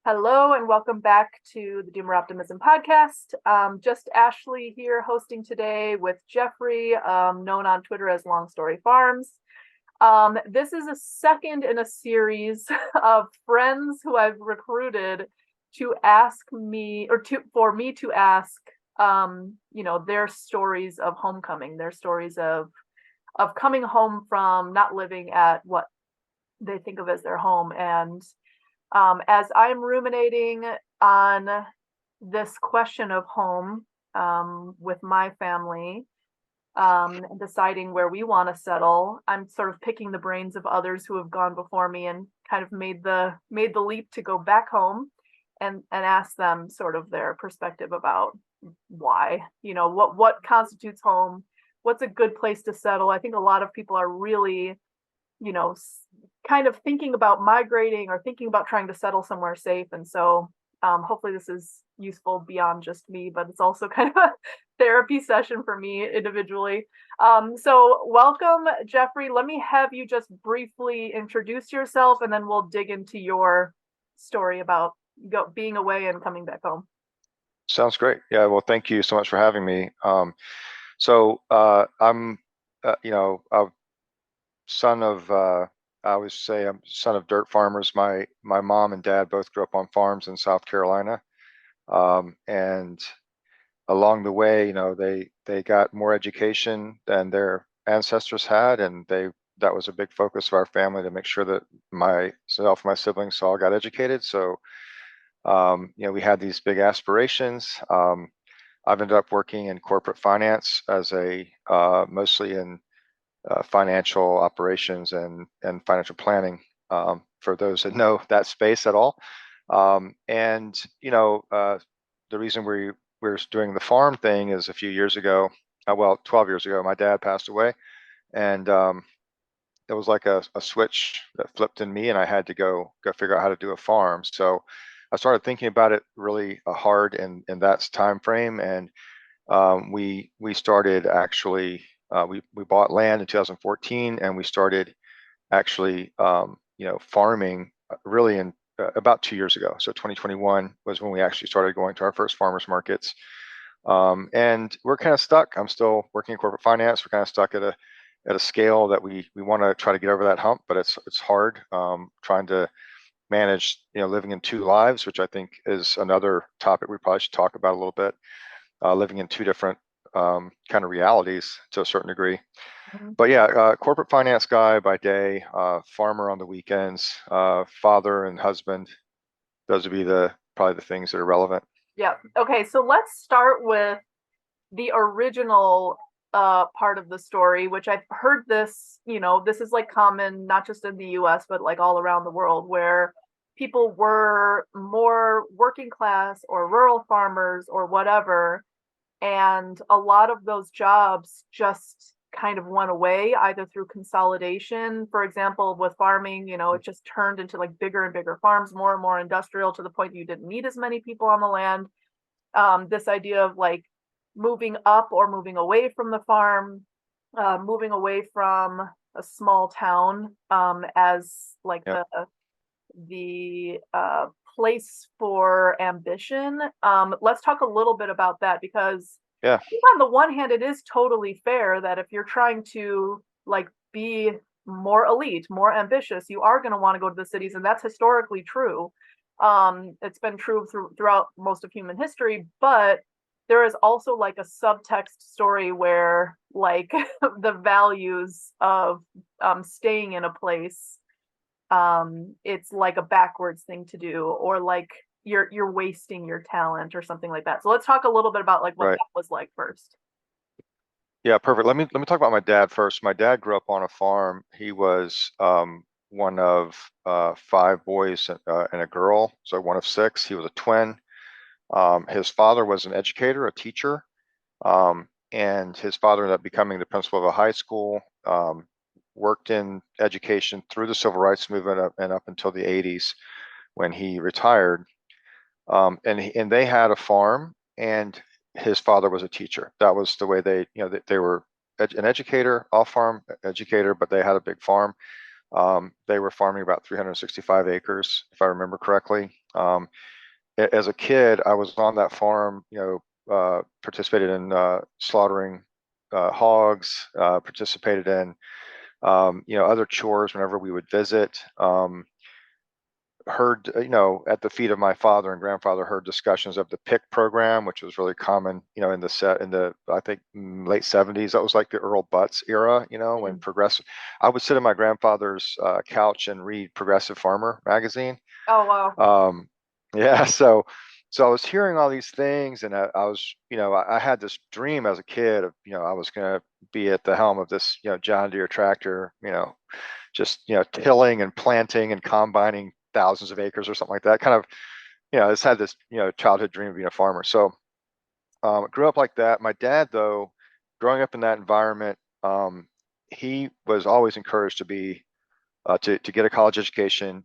Hello and welcome back to the Doomer Optimism podcast. Just Ashley here hosting today with Geoffrey, known on Twitter as Longstoryfarms. This is a second in a series of friends who I've recruited to ask me for me to ask their stories of homecoming, their stories of coming home from not living at what they think of as their home. And as I'm ruminating on this question of home with my family and deciding where we want to settle, I'm sort of picking the brains of others who have gone before me and kind of made the leap to go back home and ask them sort of their perspective about why, what constitutes home, what's a good place to settle. I think a lot of people are really kind of thinking about migrating or thinking about trying to settle somewhere safe. And so hopefully this is useful beyond just me, but it's also kind of a therapy session for me individually. So welcome, Geoffrey. Let me have you just briefly introduce yourself, and then we'll dig into your story about being away and coming back home. Sounds great. Yeah, well, thank you so much for having me. I'm, a son of, I always say I'm son of dirt farmers. My mom and dad both grew up on farms in South Carolina. And along the way, they got more education than their ancestors had, and that was a big focus of our family to make sure that myself and my siblings all got educated. So, we had these big aspirations. I've ended up working in corporate finance as mostly in financial operations and financial planning, for those that know that space at all. The reason we're doing the farm thing is a few years ago, 12 years ago, my dad passed away, and it was like a switch that flipped in me, and I had to go figure out how to do a farm. So I started thinking about it really hard in that time frame, and we started actually we bought land in 2014, and we started actually farming really in about 2 years ago. So 2021 was when we actually started going to our first farmers markets. And we're kind of stuck. I'm still working in corporate finance. We're kind of stuck at a scale that we want to try to get over that hump, but it's hard trying to manage living in two lives, which I think is another topic we probably should talk about a little bit. Living in two different kind of realities to a certain degree. Mm-hmm. But yeah, corporate finance guy by day, farmer on the weekends, father and husband. Those would be probably the things that are relevant. Yeah. Okay. So let's start with the original part of the story, which I've heard this, this is like common, not just in the US, but like all around the world, where people were more working class or rural farmers or whatever. And a lot of those jobs just kind of went away either through consolidation. For example, with farming, it just turned into like bigger and bigger farms, more and more industrial, to the point that you didn't need as many people on the land. This idea of like moving up or moving away from the farm, moving away from a small town as like Yeah. the place for ambition. Let's talk a little bit about that, because Yeah. I think on the one hand, it is totally fair that if you're trying to like be more elite, more ambitious, you are going to want to go to the cities, and that's historically true. It's been true throughout most of human history, but there is also like a subtext story where like the values of staying in a place, it's like a backwards thing to do, or like you're wasting your talent or something like that. So let's talk a little bit about like what Right. that was like first. Yeah. Perfect. Let me talk about my dad first. My dad grew up on a farm. He was one of five boys and a girl, so one of six. He was a twin. His father was an educator, a teacher. And his father ended up becoming the principal of a high school, worked in education through the civil rights movement and up until the 80s when he retired. And they had a farm, and his father was a teacher. That was the way they were an educator, off farm educator, but they had a big farm. They were farming about 365 acres, if I remember correctly. As a kid, I was on that farm, participated in slaughtering hogs, participated in, other chores whenever we would visit. Heard, at the feet of my father and grandfather, heard discussions of the PIC program, which was really common, in the I think late 70s. That was like the Earl Butz era, when Mm. progressive. I would sit on my grandfather's couch and read Progressive Farmer magazine. Oh, wow. Um, yeah, so I was hearing all these things, and I was, I had this dream as a kid of, I was gonna be at the helm of this, John Deere tractor, just, tilling and planting and combining thousands of acres or something like that. Kind of, I just had this, childhood dream of being a farmer. So grew up like that. My dad, though, growing up in that environment, he was always encouraged to be to get a college education.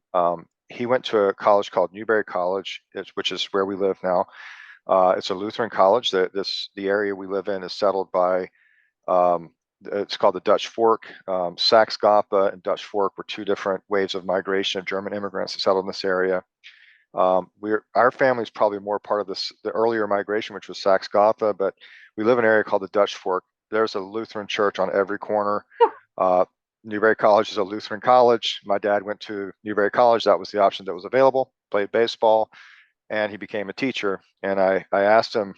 He went to a college called Newberry College, which is where we live now. It's a Lutheran college. The area we live in is settled by, it's called the Dutch Fork. Saxe-Gotha and Dutch Fork were two different waves of migration of German immigrants that settled in this area. Our family is probably more part of the earlier migration, which was Saxe-Gotha, but we live in an area called the Dutch Fork. There's a Lutheran church on every corner. Uh, Newberry College is a Lutheran college. My dad went to Newberry College. That was the option that was available. Played baseball, and he became a teacher. And I asked him,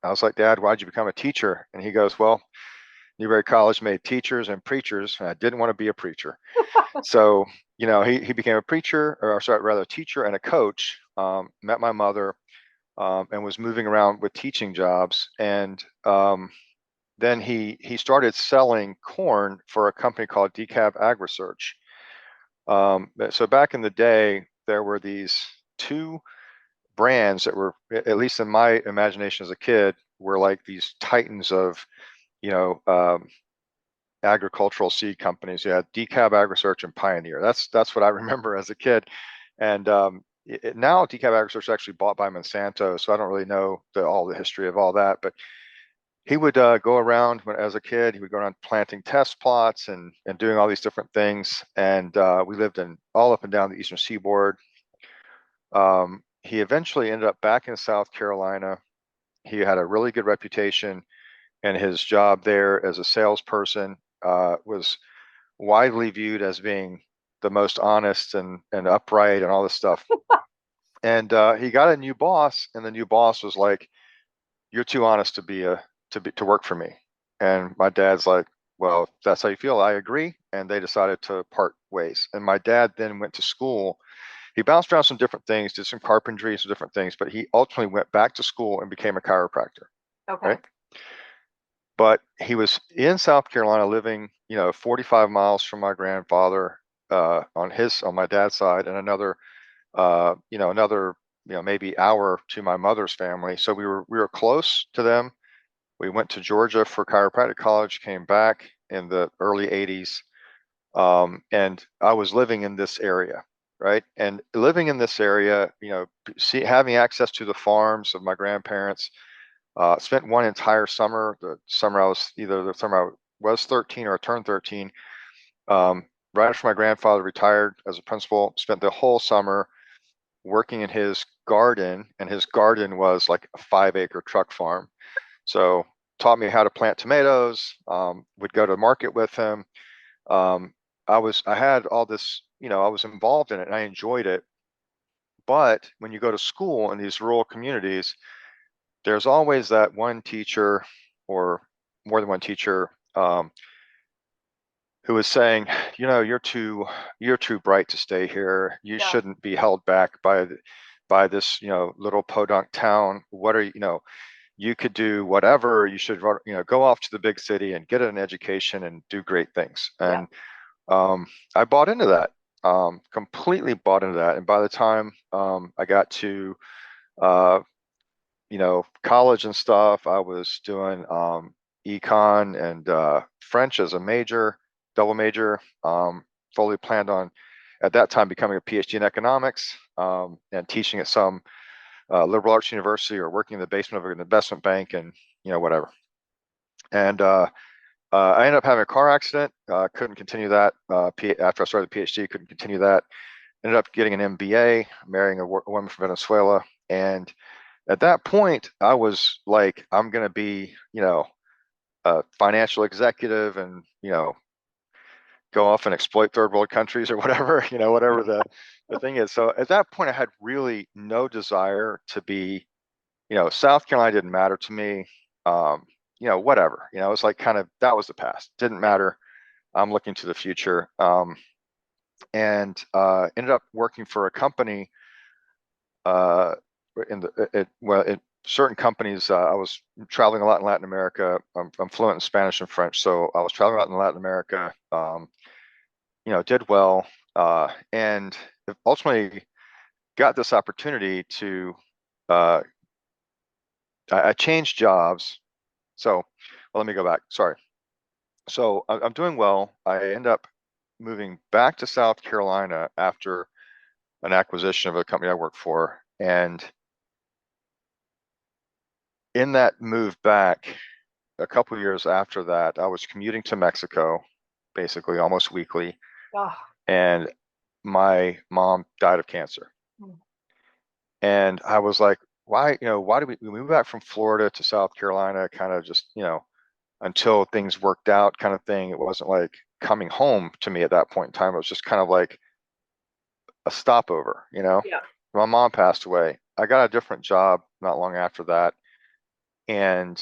I was like, Dad, why'd you become a teacher? And he goes, well, Newberry College made teachers and preachers, and I didn't want to be a preacher. So, he became a preacher, or sorry, rather a teacher and a coach, met my mother, and was moving around with teaching jobs. And then he started selling corn for a company called DeKalb Ag Research. So back in the day, there were these two brands that were, at least in my imagination as a kid, were like these titans of, you know, um, agricultural seed companies. You had DeKalb Ag Research and Pioneer. That's what I remember as a kid. And now DeKalb Ag Research is actually bought by Monsanto, so I don't really know all the history of all that. But he would go around as a kid. He would go around planting test plots and doing all these different things. And we lived in all up and down the Eastern Seaboard. He eventually ended up back in South Carolina. He had a really good reputation, and his job there as a salesperson was widely viewed as being the most honest and upright and all this stuff. And he got a new boss, and the new boss was like, "You're too honest to work for me." And my dad's like, "Well, if that's how you feel, I agree." And they decided to part ways. And my dad then went to school. He bounced around some different things, did some carpentry, some different things, but he ultimately went back to school and became a chiropractor. Okay. Right. But he was in South Carolina living, 45 miles from my grandfather on my dad's side, and another, maybe hour to my mother's family. So we were close to them. We went to Georgia for chiropractic college, came back in the early 80s, and I was living in this area, right? And living in this area, having access to the farms of my grandparents. Spent one entire summer, the summer I was 13 or I turned 13. Right after my grandfather retired as a principal, spent the whole summer working in his garden, and his garden was like a 5-acre truck farm. So taught me how to plant tomatoes, would go to market with him. Um, I had all this, I was involved in it and I enjoyed it. But when you go to school in these rural communities, there's always that one teacher or more than one teacher who is saying, you're too bright to stay here. You Yeah. shouldn't be held back by this, little podunk town. What are you could do whatever. You should, go off to the big city and get an education and do great things. Yeah. And I bought into that, completely bought into that. And by the time I got to uh, college and stuff, I was doing econ and French as a major, double major. Fully planned on at that time becoming a PhD in economics, and teaching at some liberal arts university or working in the basement of an investment bank and whatever. And I ended up having a car accident. Couldn't continue that after I started the PhD. Couldn't continue that. ended up getting an MBA, marrying a woman from Venezuela. And at that point, I was like, I'm going to be, a financial executive and, go off and exploit third world countries or whatever, whatever the thing is. So at that point, I had really no desire to be, South Carolina didn't matter to me. Um, whatever, it's like kind of that was the past. Didn't matter. I'm looking to the future. And ended up working for a company uh, in certain companies. I was traveling a lot in Latin America. I'm fluent in Spanish and French, so I was traveling a lot in Latin America. Did well, and ultimately got this opportunity to. Uh, I changed jobs. So, well, let me go back. Sorry. So I'm doing well. I end up moving back to South Carolina after an acquisition of a company I work for. And in that move back, a couple of years after that, I was commuting to Mexico, basically almost weekly, Oh, and my mom died of cancer. mm, And I was like, why did we moved back from Florida to South Carolina, kind of just, until things worked out kind of thing. It wasn't like coming home to me at that point in time. It was just kind of like a stopover. yeah. My mom passed away. I got a different job not long after that. And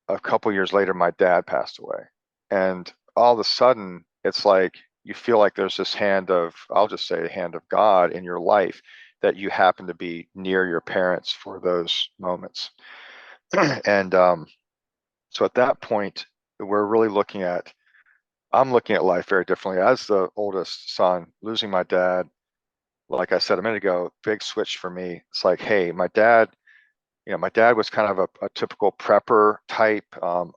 a couple years later, my dad passed away. And all of a sudden, it's like you feel like there's this hand of, I'll just say, the hand of God in your life that you happen to be near your parents for those moments. And so at that point, we're really I'm looking at life very differently. As the oldest son, losing my dad, like I said a minute ago, big switch for me. It's like, hey, my dad was kind of a typical prepper type,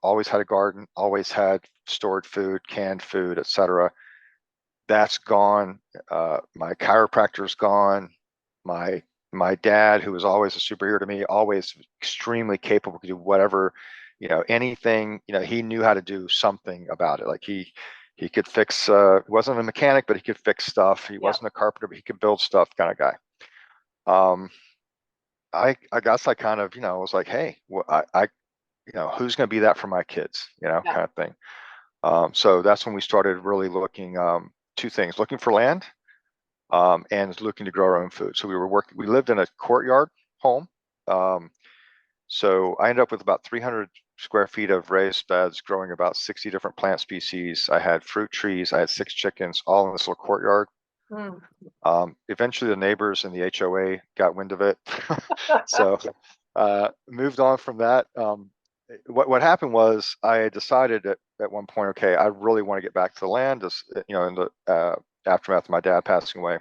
always had a garden, always had stored food, canned food, etc. That's gone. My chiropractor's gone. My my dad, who was always a superhero to me, always extremely capable to do whatever, anything, he knew how to do something about it. Like he could fix, he wasn't a mechanic, but he could fix stuff. He Yeah. wasn't a carpenter, but he could build stuff kind of guy. Um, I guess I kind of, was like, hey, well, who's going to be that for my kids, Yeah. kind of thing. So that's when we started really looking, two things, looking for land, and looking to grow our own food. So we lived in a courtyard home. Um, so I ended up with about 300 square feet of raised beds growing about 60 different plant species. I had fruit trees. I had 6 chickens all in this little courtyard. Mm. Eventually, the neighbors in the HOA got wind of it. So moved on from that. What happened was I had decided at one point, okay, I really want to get back to the land. In the aftermath of my dad passing away,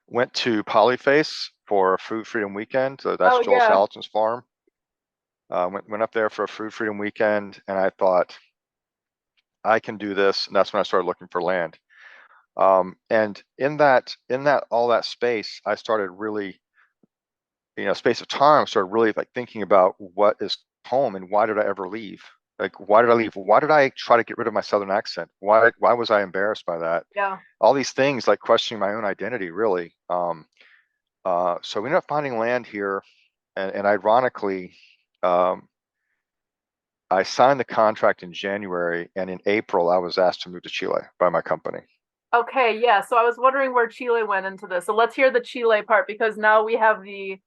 went to Polyface for a Food Freedom Weekend. So that's Oh, Joel yeah. Salatin's farm. Went up there for a Food Freedom Weekend, and I thought I can do this. And that's when I started looking for land. And in that all that space, I started really, space of time, started really like thinking about what is home and why did I ever leave? Like, why did I leave? Why did I try to get rid of my Southern accent? Why was I embarrassed by that? Yeah. All these things, like questioning my own identity, really. So we ended up finding land here, and ironically, um, I signed the contract in January, and in April, I was asked to move to Chile by my company. Okay, yeah. So I was wondering where Chile went into this. So let's hear the Chile part because now we have the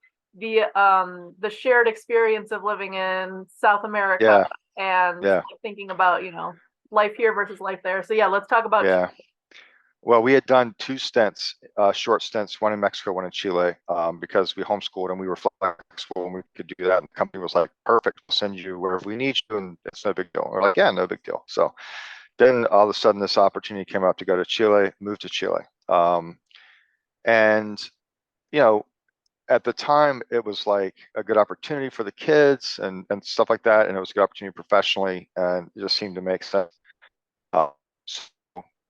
shared experience of living in South America Yeah, and yeah, thinking about, life here versus life there. So yeah, let's talk about yeah. Well, we had done two stints, short stints, one in Mexico, one in Chile, because we homeschooled and we were flexible and we could do that. And the company was like, perfect, we'll send you wherever we need you, and it's no big deal. We're like, yeah, no big deal. So then all of a sudden, this opportunity came up to go to Chile, move to Chile. And, you know, at the time, it was like a good opportunity for the kids and stuff like that. And it was a good opportunity professionally, and it just seemed to make sense. Uh, so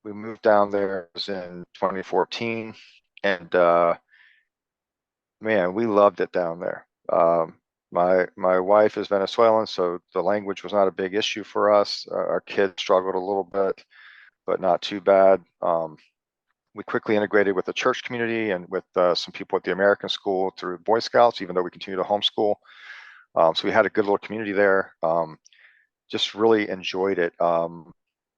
we moved down there, it was in 2014, and man, we loved it down there. My wife is Venezuelan, so the language was not a big issue for us. Our kids struggled a little bit, but not too bad. we quickly integrated with the church community and with some people at the American school through Boy Scouts, even though we continue to homeschool. So we had a good little community there. Just really enjoyed it.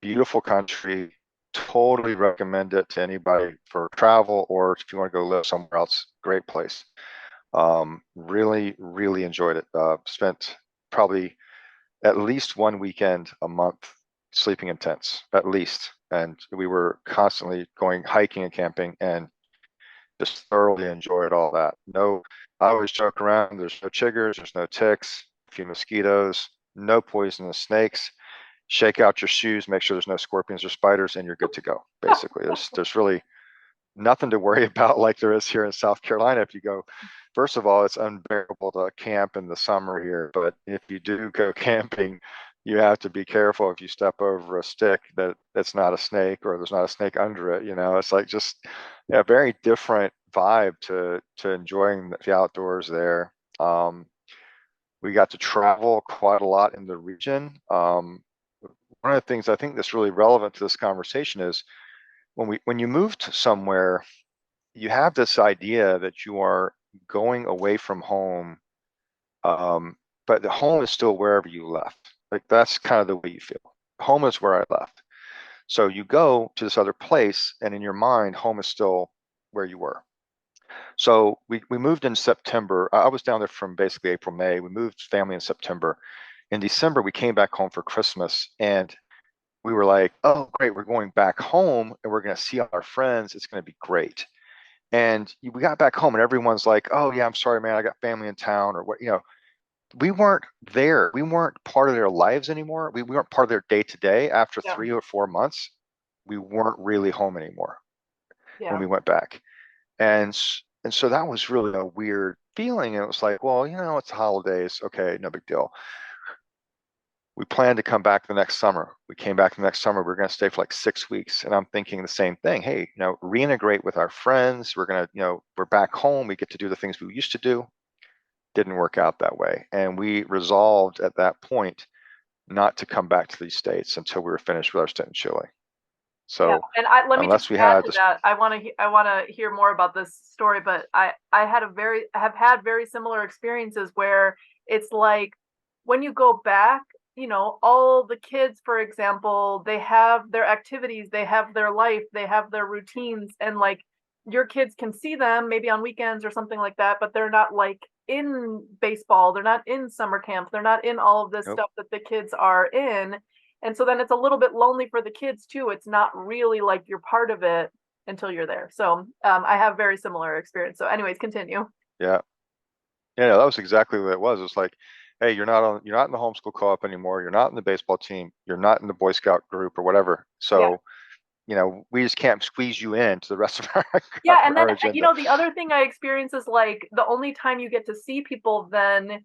Beautiful country. Totally recommend it to anybody for travel or if you want to go live somewhere else. Great place. Really, really enjoyed it. Spent probably at least one weekend a month sleeping in tents, at least. And we were constantly going hiking and camping and just thoroughly enjoyed all that. No, I always joke around, there's no chiggers, there's no ticks, a few mosquitoes, no poisonous snakes. Shake out your shoes, make sure there's no scorpions or spiders, and you're good to go. Basically, there's really nothing to worry about like there is here in South Carolina. If you go, first of all, it's unbearable to camp in the summer here, but if you do go camping, you have to be careful if you step over a stick that it's not a snake or there's not a snake under it. It's like just a very different vibe to enjoying the outdoors there. We got to travel quite a lot in the region. One of the things I think that's really relevant to this conversation is when you move to somewhere, you have this idea that you are going away from home, but the home is still wherever you left. Like that's kind of the way you feel. Home is where I left. So you go to this other place, and in your mind, home is still where you were. So we moved in September. I was down there from basically April, May. We moved family in September. In December, we came back home for Christmas, and we were like, oh, great, we're going back home and we're going to see all our friends. It's going to be great. And we got back home and everyone's like, oh, yeah, I'm sorry, man, I got family in town or what, we weren't there. We weren't part of their lives anymore. We weren't part of their day to day. After Yeah. 3 or 4 months, we weren't really home anymore when Yeah. we went back. And so that was really a weird feeling. And it was like, well, it's the holidays. Okay, no big deal. We planned to come back the next summer. We came back the next summer. We are going to stay for like 6 weeks. And I'm thinking the same thing. Hey, reintegrate with our friends. We're going to, we're back home. We get to do the things we used to do. Didn't work out that way. And we resolved at that point not to come back to these States until we were finished with our stint in Chile. Yeah, So and let me just unless we add had to this, that. I want to hear more about this story, but I have had very similar experiences where it's like when you go back, all the kids, for example, they have their activities, they have their life, they have their routines, and like your kids can see them maybe on weekends or something like that, but they're not like in baseball, they're not in summer camp, they're not in all of this nope. stuff that the kids are in. And so then it's a little bit lonely for the kids too. It's not really like you're part of it until you're there. So I have very similar experience. So anyways, continue. Yeah. Yeah, that was exactly what it was. It's like, hey, you're not in the homeschool co-op anymore. You're not in the baseball team. You're not in the Boy Scout group or whatever. Yeah. So, we just can't squeeze you into the rest of our, Yeah. And then, our agenda. the other thing I experience is like the only time you get to see people then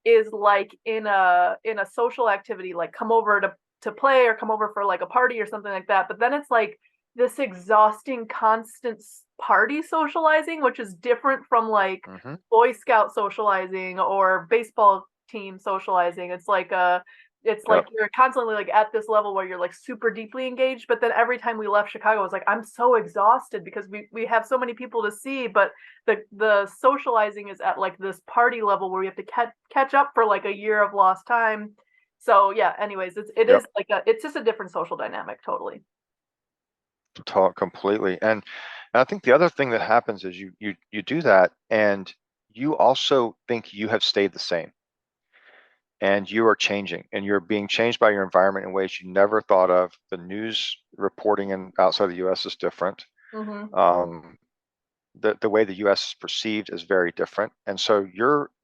is like in a social activity, like come over to play or come over for like a party or something like that. But then it's like this exhausting constant party socializing, which is different from like Mm-hmm. Boy Scout socializing or baseball team socializing. It's like Yep. you're constantly like at this level where you're like super deeply engaged. But then every time we left Chicago, I was like, I'm so exhausted because we have so many people to see, but the socializing is at like this party level where we have to catch up for like a year of lost time. So yeah, anyways, it Yep. is like it's just a different social dynamic, totally. Completely. And I think the other thing that happens is you do that and you also think you have stayed the same and you are changing and you're being changed by your environment in ways you never thought of. The news reporting in outside the US is different. Mm-hmm. Um, the way the US is perceived is very different. And so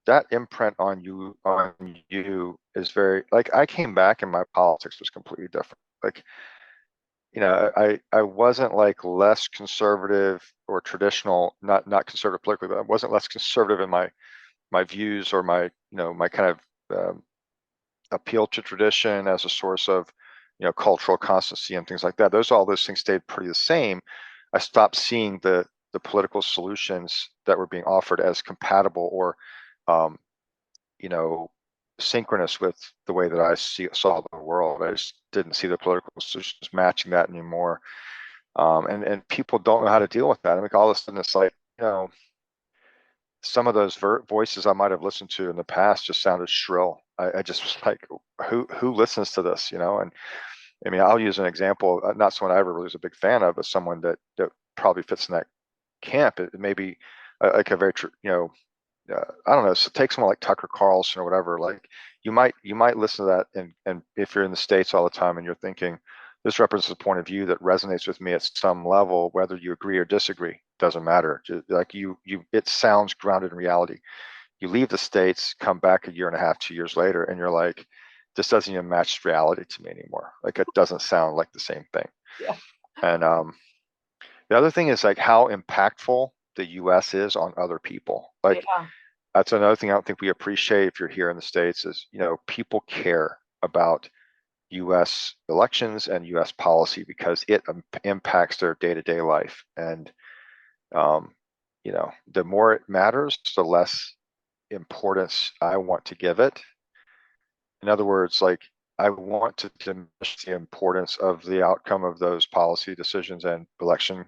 that imprint on you is very like I came back and my politics was completely different. Like I wasn't like less conservative or traditional, not conservative politically, but I wasn't less conservative in my views or my kind of appeal to tradition as a source of cultural constancy and things like that. All those things stayed pretty the same. I stopped seeing the political solutions that were being offered as compatible or um, you know synchronous with the way that I saw the world. I just didn't see the political solutions matching that anymore. And people don't know how to deal with that. I mean, all of a sudden it's like, some of those voices I might have listened to in the past just sounded shrill. I just was like, who listens to this, And I mean, I'll use an example, not someone I ever really was a big fan of, but someone that probably fits in that camp. It may be like a very, I don't know. So take someone like Tucker Carlson or whatever. Like you might listen to that, and if you're in the States all the time and you're thinking, this represents a point of view that resonates with me at some level, whether you agree or disagree, doesn't matter. Just like it sounds grounded in reality. You leave the States, come back a year and a half, 2 years later, and you're like, this doesn't even match reality to me anymore. Like it doesn't sound like the same thing. Yeah. And the other thing is like how impactful the U.S. is on other people. Like Yeah. that's another thing I don't think we appreciate if you're here in the States is, people care about US elections and US policy because it impacts their day-to-day life. And, the more it matters, the less importance I want to give it. In other words, like I want to diminish the importance of the outcome of those policy decisions and elections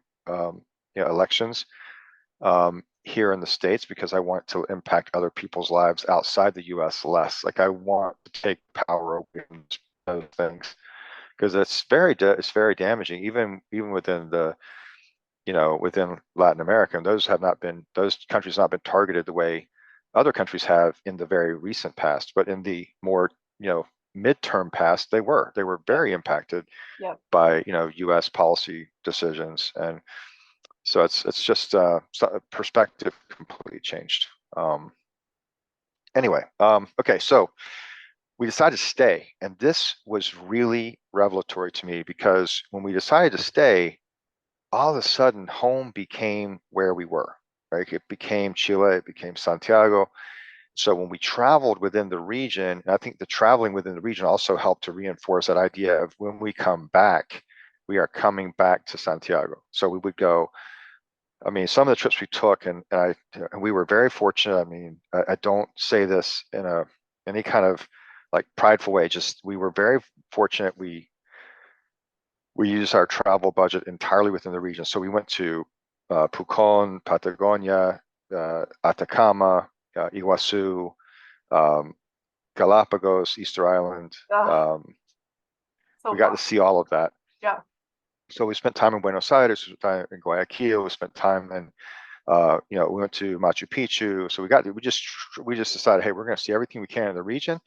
here in the States because I want to impact other people's lives outside the US less. Like I want to take power away from those things because it's very damaging, even within within Latin America. And those countries have not been targeted the way other countries have in the very recent past, but in the more, midterm past, they were Yep. very impacted Yep. by, US policy decisions. And so it's just perspective completely changed. Um, anyway, okay, so we decided to stay, and this was really revelatory to me because when we decided to stay, all of a sudden home became where we were. Right, it became Chile, it became Santiago. So when we traveled within the region, and I think the traveling within the region also helped to reinforce that idea of when we come back, we are coming back to Santiago. So we would go. I mean, some of the trips we took, and we were very fortunate. I mean, I don't say this in any kind of like prideful way. Just we were very fortunate. We used our travel budget entirely within the region. So we went to Pucón, Patagonia, Atacama, Iguazu, um, Galapagos, Easter Island. Ugh, so We got to fun. see all of that. Yeah. So we spent time in Buenos Aires, we spent time in Guayaquil, we spent time in we went to Machu Picchu. So we just decided, hey, we're going to see everything we can in the region.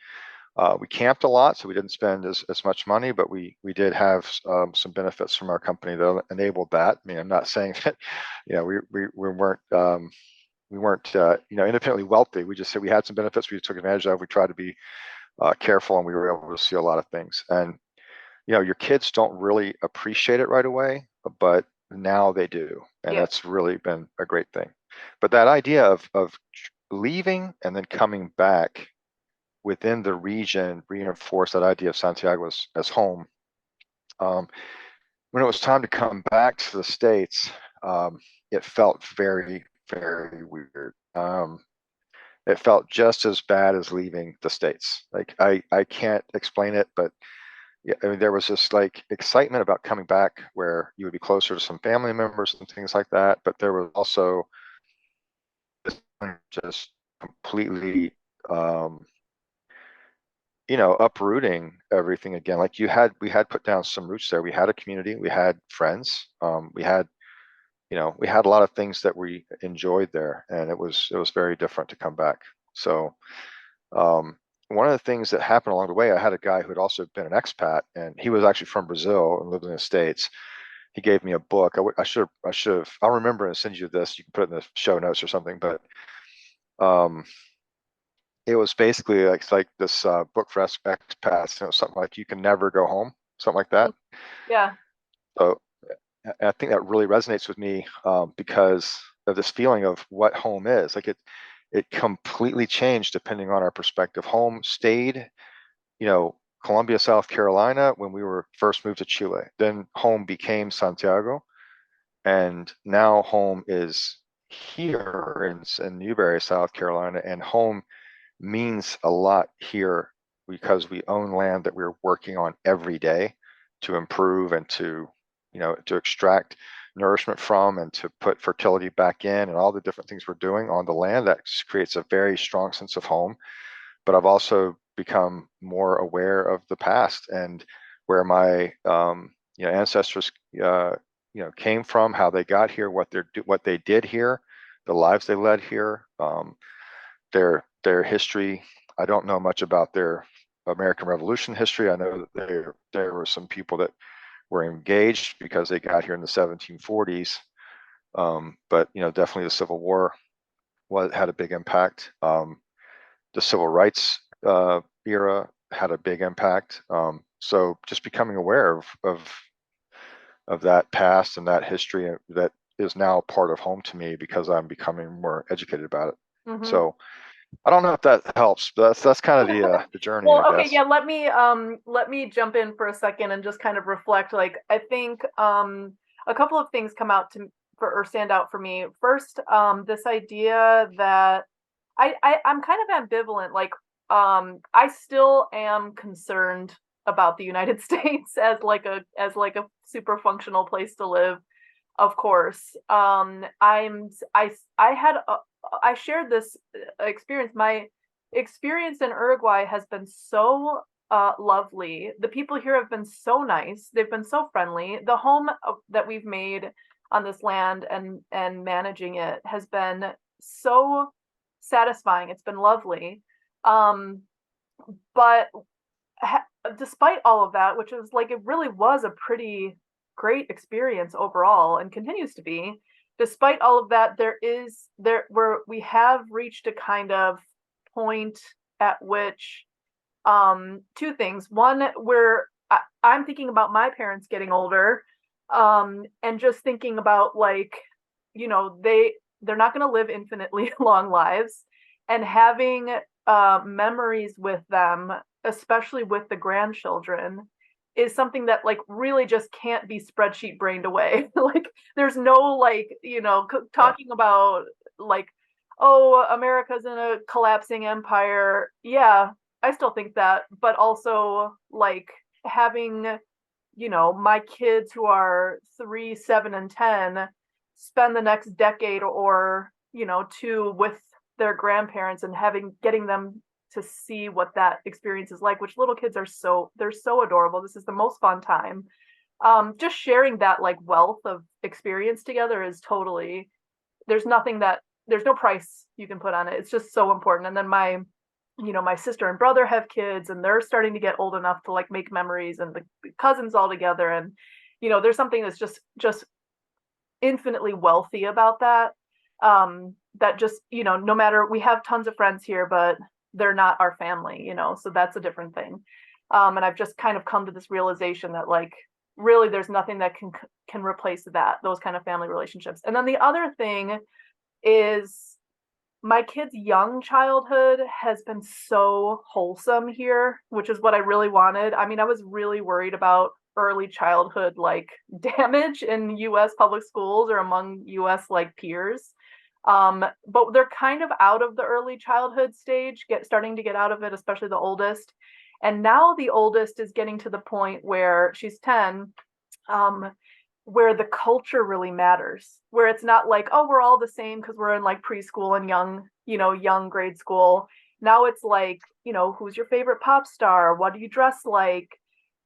We camped a lot, so we didn't spend as much money, but we did have some benefits from our company that enabled that. I mean, I'm not saying that, we weren't independently wealthy. We just said we had some benefits we took advantage of. We tried to be careful, and we were able to see a lot of things. And your kids don't really appreciate it right away, but now they do, and Yeah. that's really been a great thing. But that idea of leaving and then coming back within the region reinforced that idea of Santiago as home. Um, when it was time to come back to the States, it felt very, very weird. It felt just as bad as leaving the States. Like I can't explain it, but yeah, I mean, there was this like excitement about coming back where you would be closer to some family members and things like that. But there was also this just completely, um, uprooting everything again. Like we had put down some roots there. We had a community, we had friends, we had a lot of things that we enjoyed there, and it was very different to come back. So, one of the things that happened along the way, I had a guy who had also been an expat, and he was actually from Brazil and lived in the States. He gave me a book. I should have. I'll remember and send you this. You can put it in the show notes or something. But um, it was basically like this book for expats. Something like you can never go home, something like that. Yeah. So I think that really resonates with me because of this feeling of what home is. Like it completely changed depending on our perspective. Home stayed, Columbia, South Carolina when we were first moved to Chile. Then home became Santiago, and now home is here in Newberry, South Carolina, and home means a lot here because we own land that we're working on every day to improve and to to extract nourishment from and to put fertility back in and all the different things we're doing on the land, that creates a very strong sense of home. But I've also become more aware of the past and where my ancestors came from, how they got here, what they did here, the lives they led here, their history. I don't know much about their American Revolution history. I know that there were some people that were engaged because they got here in the 1740s. But definitely the Civil War had a big impact. The Civil Rights era had a big impact. So just becoming aware of that past and that history that is now part of home to me because I'm becoming more educated about it. Mm-hmm. So I don't know if that helps, but that's kind of the journey, well, I okay, guess. yeah, let me jump in for a second and just kind of reflect. Like, I think a couple of things come out or stand out for me. First, this idea that I'm kind of ambivalent. Like, I still am concerned about the United States as like a super functional place to live. Of course, I shared this experience. My experience in Uruguay has been so lovely. The people here have been so nice. They've been so friendly. The home that we've made on this land and managing it has been so satisfying. It's been lovely. But despite all of that, which was like, it really was a pretty great experience overall and continues to be, despite all of that, we have reached a kind of point at which two things. One, where I'm thinking about my parents getting older, and just thinking about, like, they're not going to live infinitely long lives, and having memories with them, especially with the grandchildren, is something that, like, really just can't be spreadsheet brained away. Like, there's no, like, talking about, like, oh, America's in a collapsing empire. Yeah, I still think that, but also, like, having, my kids who are 3, 7, and 10 spend the next decade or, two with their grandparents and getting them to see what that experience is like, which little kids they're so adorable. This is the most fun time. Just sharing that, like, wealth of experience together is totally, there's no price you can put on it. It's just so important. And then my sister and brother have kids, and they're starting to get old enough to, like, make memories, and the cousins all together. And, there's something that's just infinitely wealthy about that. That just, no matter, we have tons of friends here, but they're not our family, so that's a different thing. And I've just kind of come to this realization that, like, really there's nothing that can replace those kind of family relationships. And then the other thing is, my kids' young childhood has been so wholesome here, which is what I really wanted. I mean, I was really worried about early childhood, like, damage in US public schools or among US, like, peers. But they're kind of out of the early childhood stage, starting to get out of it, especially the oldest. And now the oldest is getting to the point where she's 10, where the culture really matters, where it's not like, oh, we're all the same because we're in, like, preschool and young grade school. Now it's like, who's your favorite pop star? What do you dress like?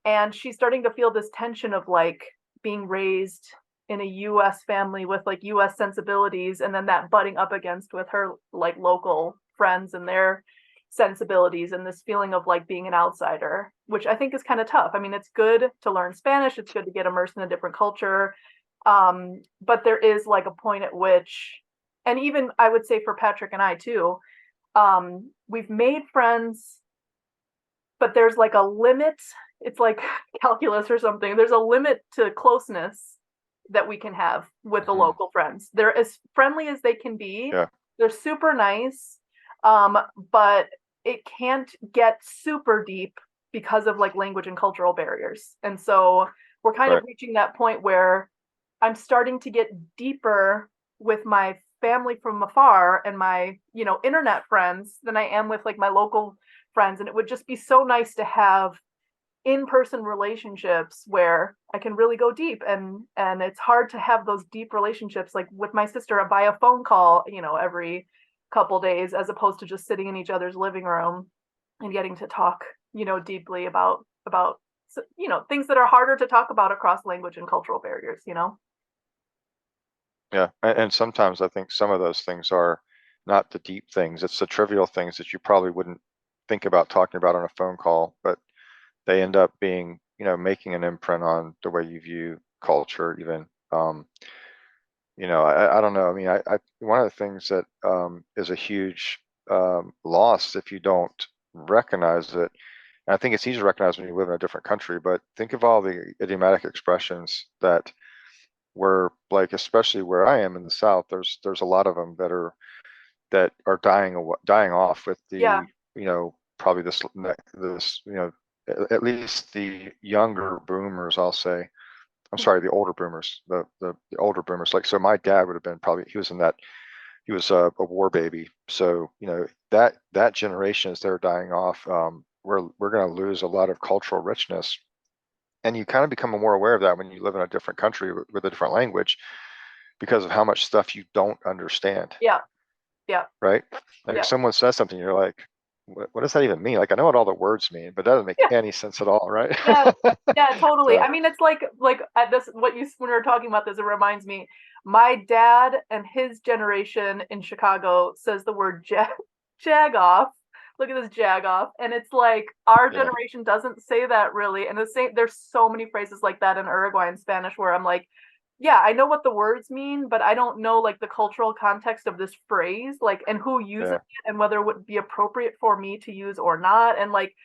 And she's starting to feel this tension of, like, being raised in a US family with, like, US sensibilities, and then that butting up against with her, like, local friends and their sensibilities, and this feeling of, like, being an outsider, which I think is kind of tough. I mean, it's good to learn Spanish, it's good to get immersed in a different culture, but there is, like, a point at which, and even I would say for Patrick and I too, we've made friends, but there's, like, a limit. It's like calculus or something. There's a limit to closeness that we can have with the local friends. They're as friendly as they can be. Yeah. They're super nice, but it can't get super deep because of, like, language and cultural barriers. And so we're kind of reaching that point where I'm starting to get deeper with my family from afar and my, internet friends than I am with, like, my local friends. And it would just be so nice to have in-person relationships where I can really go deep, and it's hard to have those deep relationships like with my sister by a phone call, every couple days, as opposed to just sitting in each other's living room and getting to talk, deeply about things that are harder to talk about across language and cultural barriers. Yeah. And sometimes I think some of those things are not the deep things. It's the trivial things that you probably wouldn't think about talking about on a phone call, but they end up being, making an imprint on the way you view culture even. I don't know. I mean, one of the things that is a huge loss if you don't recognize it. And I think it's easy to recognize when you live in a different country, but think of all the idiomatic expressions that were like, especially where I am in the South, there's a lot of them that are dying off with Yeah. the, probably this, at least the younger boomers, I'll say. I'm sorry, the older boomers, the older boomers. Like, so my dad would have been probably, he was a war baby. So, that generation, as they're dying off, we're going to lose a lot of cultural richness. And you kind of become more aware of that when you live in a different country with a different language because of how much stuff you don't understand, Yeah. Yeah. right? Like Yeah. someone says something, you're like, what does that even mean? Like, I know what all the words mean, but that doesn't make Yeah. any sense at all, right? Yeah. Yeah, totally. So, I mean, it's like at this what you when we were talking about this, it reminds me, my dad and his generation in Chicago says the word jag off. Look at this jag off. And it's like our yeah, generation doesn't say that really. And there's so many phrases like that in Uruguayan Spanish where I'm like, yeah, I know what the words mean, but I don't know like the cultural context of this phrase, like, and who uses yeah, it and whether it would be appropriate for me to use or not. And like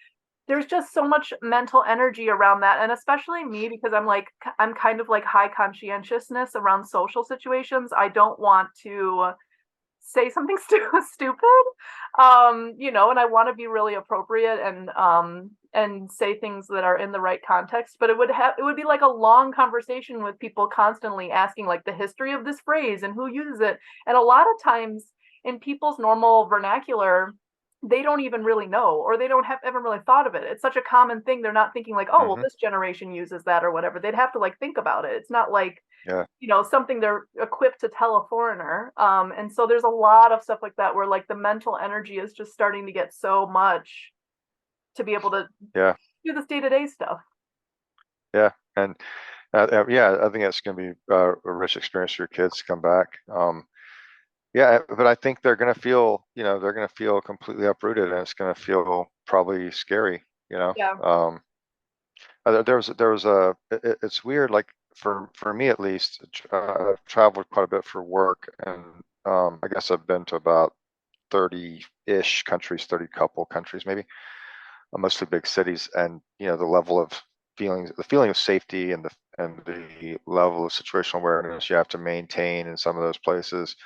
there's just so much mental energy around that, and especially me, because I'm kind of like high conscientiousness around social situations. I don't want to say something stupid, and I want to be really appropriate and say things that are in the right context. But it would be like a long conversation with people constantly asking like the history of this phrase and who uses it, and a lot of times in people's normal vernacular they don't even really know, or they don't have ever really thought of it. It's such a common thing. They're not thinking like, oh, well, hmm this generation uses that or whatever. They'd have to like think about it. It's not like, yeah, something they're equipped to tell a foreigner. And so there's a lot of stuff like that where like the mental energy is just starting to get so much to be able to yeah, do this day-to-day stuff. yeah. And yeah, I think that's going to be a rich experience for your kids to come back. Yeah, but I think they're going to feel completely uprooted, and it's going to feel probably scary, you know. Yeah. There was it's weird, like for me at least, I've traveled quite a bit for work, and I guess I've been to about 30-ish countries, 30 couple countries maybe, mostly big cities, and the level of the feeling of safety and the level of situational awareness you have to maintain in some of those places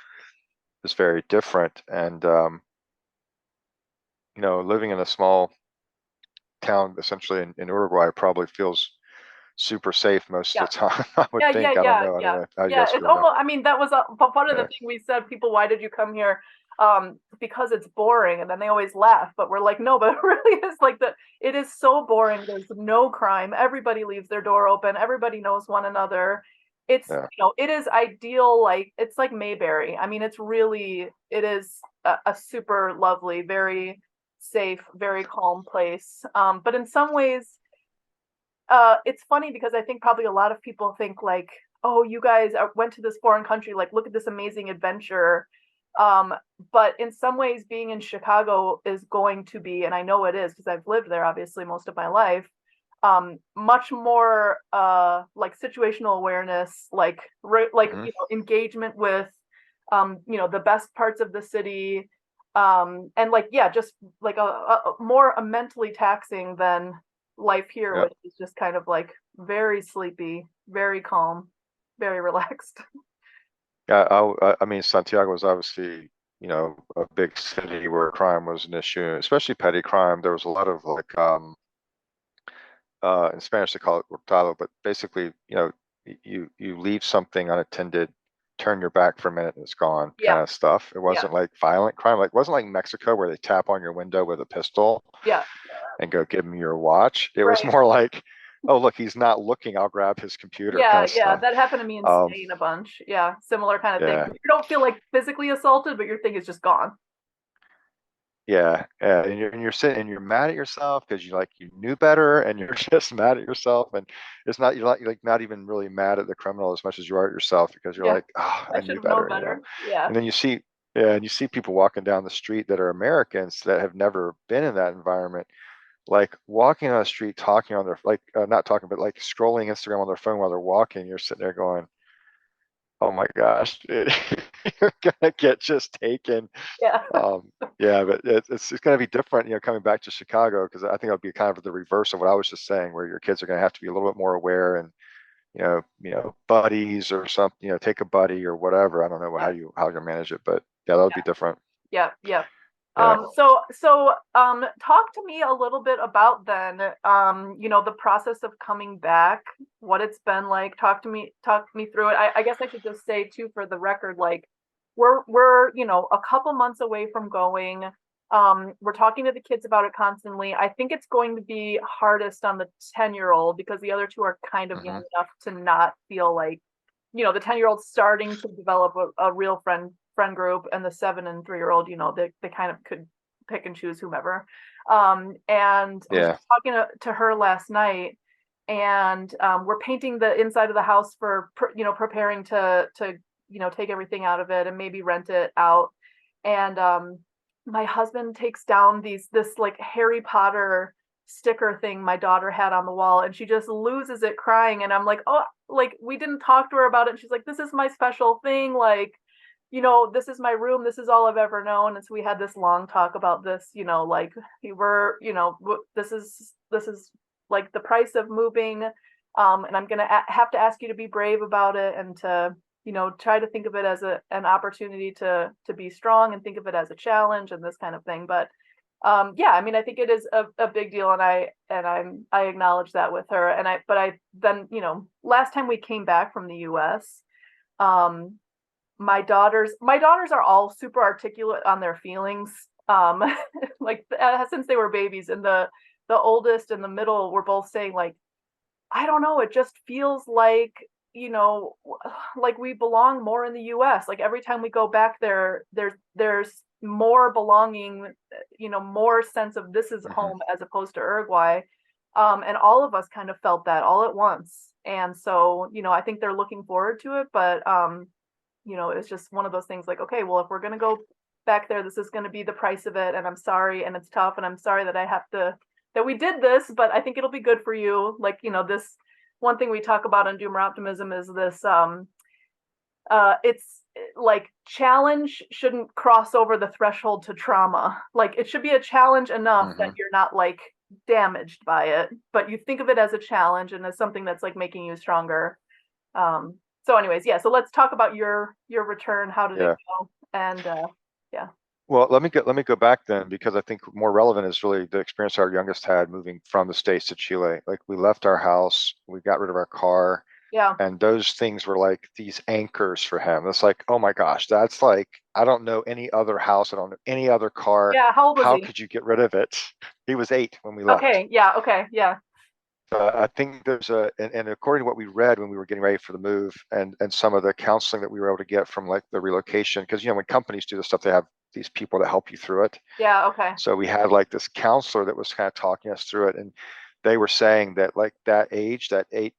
is very different. And living in a small town essentially in Uruguay probably feels super safe most Yeah. of the time. I would Yeah, yeah, think. I don't yeah, know. I don't yeah, know how you yeah. guys It's feel about. almost. I mean, that was part of the Yeah, thing we said. People, why did you come here? Because it's boring, and then they always laugh. But we're like, no, but it really is like the. It is so boring. There's no crime. Everybody leaves their door open. Everybody knows one another. It's yeah, it is ideal. Like it's like Mayberry. I mean, it is a super lovely, very safe, very calm place. But in some ways it's funny because I think probably a lot of people think like, oh, you guys went to this foreign country, like look at this amazing adventure. Um, but in some ways, being in Chicago is going to be, and I know it is because I've lived there obviously most of my life. Much more like situational awareness, like hmm engagement with the best parts of the city, and like yeah, just like a more mentally taxing than life here, yeah. which is just kind of like very sleepy, very calm, very relaxed. Yeah, I mean, Santiago was obviously, a big city where crime was an issue, especially petty crime. There was a lot of like, in Spanish they call it hurtado, but basically, you leave something unattended, turn your back for a minute and it's gone, Yeah, kind of stuff. It yeah, wasn't like violent crime. Like, it wasn't like Mexico where they tap on your window with a pistol yeah, and go give him your watch. It was Right. more like, oh, look, he's not looking. I'll grab his computer kind Yeah, of yeah, stuff. that happened to me in Um, Spain a bunch. Yeah, similar kind of thing. yeah, You don't feel like physically assaulted, but your thing is just gone. yeah, yeah. And you're sitting and you're mad at yourself because you knew better and you're just mad at yourself. And it's not, you're like not even really mad at the criminal as much as you are at yourself because you're Yeah, like, oh, I I should knew have known better. better. Yeah, And then yeah, and you see people walking down the street that are Americans that have never been in that environment, like walking on the street, talking on their, like, not talking, but like scrolling Instagram on their phone while they're walking. You're sitting there going, oh my gosh, dude, you're gonna get just taken. yeah, Um, yeah, but it's going to be different, coming back to Chicago, because I think it'll be kind of the reverse of what I was just saying, where your kids are going to have to be a little bit more aware and, buddies or something, take a buddy or whatever. I don't know yeah. how you manage it, but yeah, that'll be different. Yeah, yeah. Yeah. Talk to me a little bit about then, the process of coming back, what it's been like. Talk me through it. I guess I should just say too, for the record, like we're, a couple months away from going. We're talking to the kids about it constantly. I think it's going to be hardest on the 10-year-old because the other two are kind of young Hmm. enough to not feel like, the 10-year-old starting to develop a real friend group, and the 7 and 3-year-old, they kind of could pick and choose whomever. And I was Yeah. talking to her last night, and we're painting the inside of the house for preparing to take everything out of it and maybe rent it out. And my husband takes down this like Harry Potter sticker thing my daughter had on the wall, and she just loses it crying, and I'm like, oh, like we didn't talk to her about it, and she's like, this is my special thing, like, this is my room, this is all I've ever known. And so we had this long talk about this, like we were, this is like the price of moving, and I'm gonna have to ask you to be brave about it, and to try to think of it as an opportunity to be strong, and think of it as a challenge and this kind of thing. But yeah, I mean, I think it is a big deal, and I acknowledge that with her. And I then, last time we came back from the US, um my daughters are all super articulate on their feelings, um like since they were babies, and the oldest and the middle were both saying, like, I don't know, it just feels like, you know, like we belong more in the US. Like every time we go back there, there's more belonging, more sense of this is Hmm. home as opposed to Uruguay. And all of us kind of felt that all at once. And so, I think they're looking forward to it, but it's just one of those things, like, okay, well, if we're gonna go back there, this is gonna be the price of it, and I'm sorry, and it's tough, and I'm sorry that I have to that we did this, but I think it'll be good for you. Like, this one thing we talk about on Doomer Optimism is this, it's like challenge shouldn't cross over the threshold to trauma. Like it should be a challenge enough that Hmm. you're not like damaged by it, but you think of it as a challenge and as something that's like making you stronger. So anyways, yeah, so let's talk about your return. How did it Yeah. go? And yeah. Well, let me go back then, because I think more relevant is really the experience our youngest had moving from the States to Chile. Like we left our house, we got rid of our car, Yeah. and those things were like these anchors for him. It's like, oh my gosh, that's like, I don't know any other house, I don't know any other car. Yeah, how old was How he? could you get rid of it? He was 8 when we left. Okay, yeah, okay, yeah. I think there's and according to what we read when we were getting ready for the move, and some of the counseling that we were able to get from like the relocation, because when companies do this stuff, they have these people that help you through it. Yeah, okay. So we had like this counselor that was kind of talking us through it, and they were saying that like that age, that 8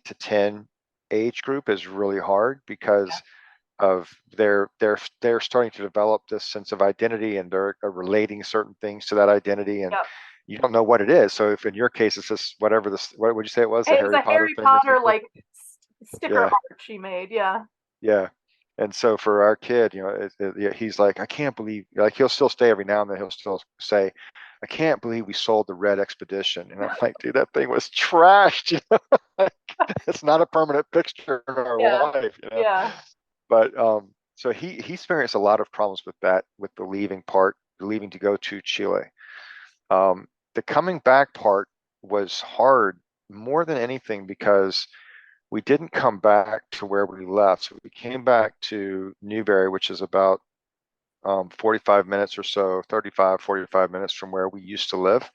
to 10 age group is really hard Yeah. because of they're starting to develop this sense of identity, and they're relating certain things to that identity, and Yeah. you don't know what it is. So if in your case it's this, whatever this, what would you say it was, the It was Harry a Potter Harry thing or Potter something? like sticker Yeah, art she made. Yeah. yeah. And so for our kid, yeah, he's like, I can't believe, like, he'll still stay every now and then. He'll still say, I can't believe we sold the Red Expedition. And I'm like, dude, that thing was trashed. Like, it's not a permanent fixture in our Yeah. life. Yeah. But so he experienced a lot of problems with that, with the leaving part, leaving to go to Chile. The coming back part was hard more than anything because we didn't come back to where we left. So we came back to Newberry, which is about 45 minutes or so, 35, 45 minutes from where we used to live.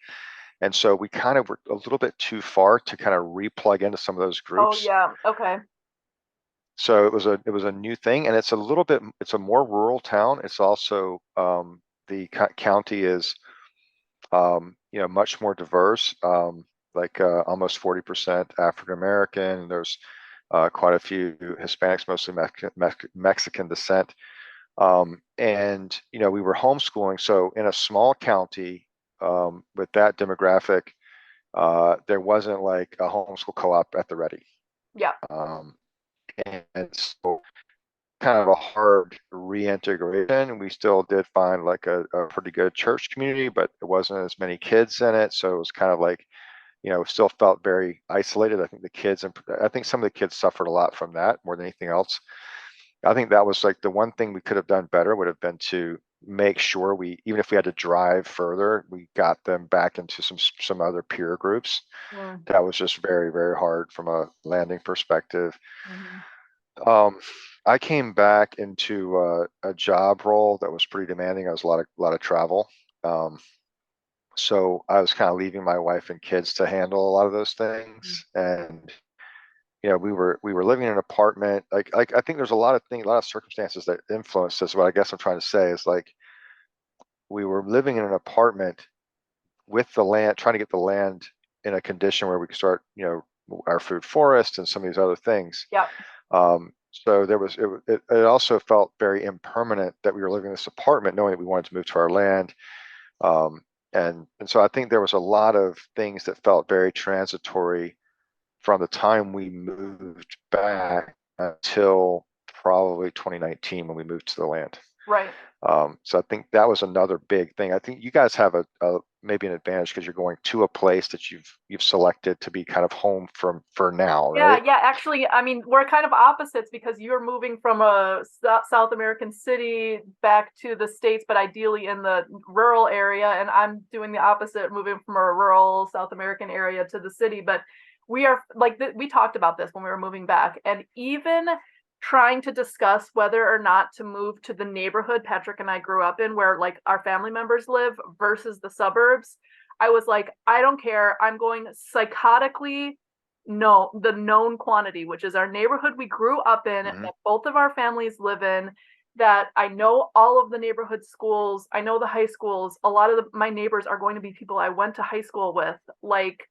And so we kind of were a little bit too far to kind of re-plug into some of those Oh groups. yeah. Okay. So it was a new thing, and it's a more rural town. It's also the county is much more diverse, like almost 40% African American. There's quite a few Hispanics, mostly Mexican descent. And we were homeschooling, so in a small county with that demographic, there wasn't like a homeschool co-op at the ready. Yeah. Um, and so kind of a hard reintegration. We still did find like a pretty good church community, but it wasn't as many kids in it. So it was kind of like, still felt very isolated. I think the kids, and I think some of the kids suffered a lot from that more than anything else. I think that was like the one thing we could have done better would have been to make sure even if we had to drive further, we got them back into some other peer groups. Mm. That was just very, very hard from a landing perspective. Mhm. Um, I came back into a job role that was pretty demanding. I was a lot of travel. Um, so I was kind of leaving my wife and kids to handle a lot of those things. And we were living in an apartment. Like I think there's a lot of circumstances that influenced this. What I guess I'm trying to say is like we were living in an apartment with the land, trying to get the land in a condition where we could start, our food forest and some of these other things. Yeah. So it also felt very impermanent that we were living in this apartment, knowing that we wanted to move to our land. Um, and so I think there was a lot of things that felt very transitory from the time we moved back until probably 2019 when we moved to the land. Right. So I think that was another big thing. I think you guys have a maybe an advantage because you're going to a place that you've selected to be kind of home for now, Yeah, right? yeah. Actually, I mean, we're kind of opposites because you're moving from a South American city back to the States, but ideally in the rural area. And I'm doing the opposite, moving from a rural South American area to the city. But we are like, we talked about this when we were moving back, and even trying to discuss whether or not to move to the neighborhood Patrick and I grew up in, where like our family members live versus the suburbs. I was like, I don't care. I'm going psychotically no the known quantity, which is our neighborhood we grew up in, Hmm. that both of our families live in, that I know all of the neighborhood schools, I know the high schools, a lot of my neighbors are going to be people I went to high school with, like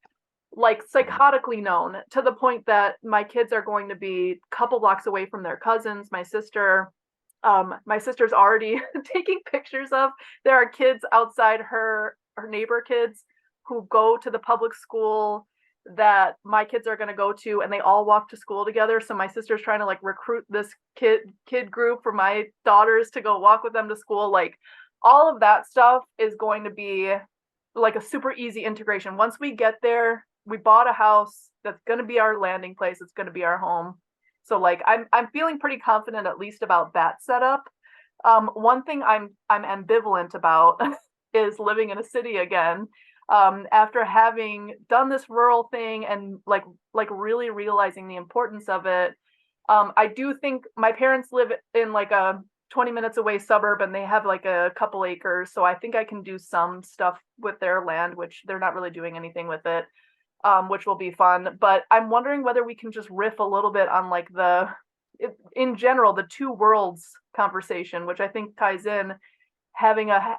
psychotically known, to the point that my kids are going to be a couple blocks away from their cousins. My sister's already taking pictures of, there are kids outside her neighbor kids who go to the public school that my kids are going to go to, and they all walk to school together. So my sister's trying to like recruit this kid group for my daughters to go walk with them to school. Like all of that stuff is going to be like a super easy integration. Once we get there, we bought a house that's going to be our landing place. It's going to be our home. So like I'm feeling pretty confident at least about that setup. One thing I'm ambivalent about is living in a city again. After having done this rural thing and like really realizing the importance of it, I do think my parents live in like a 20 minutes away suburb, and they have like a couple acres. So I think I can do some stuff with their land, which they're not really doing anything with it, which will be fun. But I'm wondering whether we can just riff a little bit on like in general, the two worlds conversation, which I think ties in having a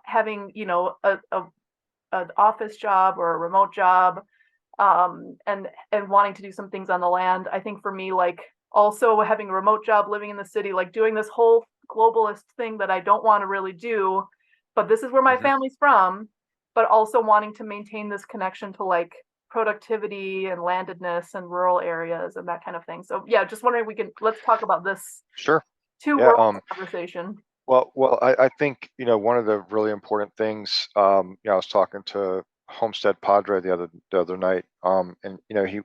an office job or a remote job, and wanting to do some things on the land. I think for me, like also having a remote job, living in the city, like doing this whole globalist thing that I don't want to really do, but this is where my Hmm. family's from, but also wanting to maintain this connection to like productivity and landedness and rural areas and that kind of thing. So yeah, just wondering, let's talk about this Sure. two Yeah. worlds conversation. Well, I think, one of the really important things, I was talking to Homestead Padre the other night, and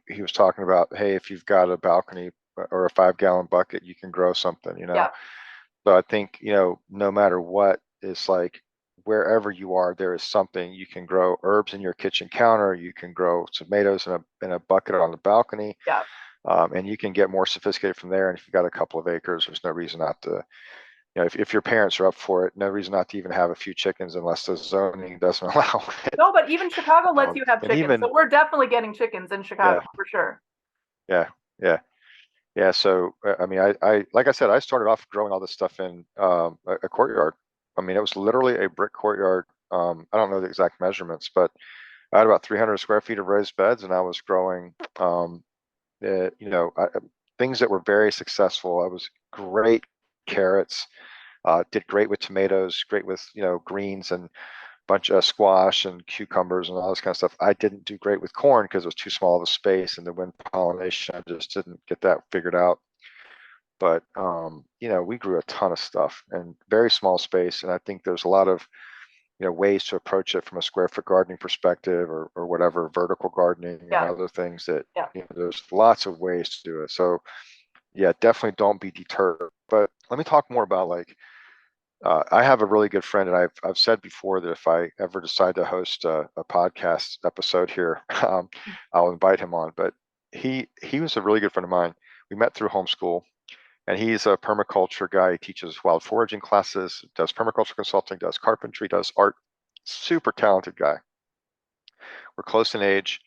he was talking about, hey, if you've got a balcony or a 5 gallon bucket, you can grow something. Yeah, So I think, no matter what, it's like wherever you are, there is something. You can grow herbs in your kitchen counter, you can grow tomatoes in a bucket on the balcony, yeah, and you can get more sophisticated from there. And if you've got a couple of acres, there's no reason not to you know, if your parents are up for it, no reason not to even have a few chickens unless the zoning doesn't allow it. No, but even Chicago lets you have And chickens. So even, we're definitely getting chickens in Chicago yeah, for sure. yeah, yeah, yeah. So, I mean, like I said, I started off growing all this stuff in a courtyard. I mean, it was literally a brick courtyard. I don't know the exact measurements, but I had about 300 square feet of raised beds, and I was growing, you know, things that were very successful. I was great carrots, did great with tomatoes, great with, you know, greens and bunch of squash and cucumbers and all this kind of stuff. I didn't do great with corn because it was too small of a space and the wind pollination, I just didn't get that figured out. But you know, we grew a ton of stuff and very small space. And I think there's a lot of, you know, ways to approach it from a square foot gardening perspective or whatever, vertical gardening and Yeah. other things that, Yeah. you know, there's lots of ways to do it. So yeah, definitely don't be deterred. But let me talk more about like, I have a really good friend, and I've said before that if I ever decide to host a podcast episode here, I'll invite him on. But he was a really good friend of mine. We met through homeschool, and he's a permaculture guy. He teaches wild foraging classes, does permaculture consulting, does carpentry, does art. Super talented guy. We're close in age.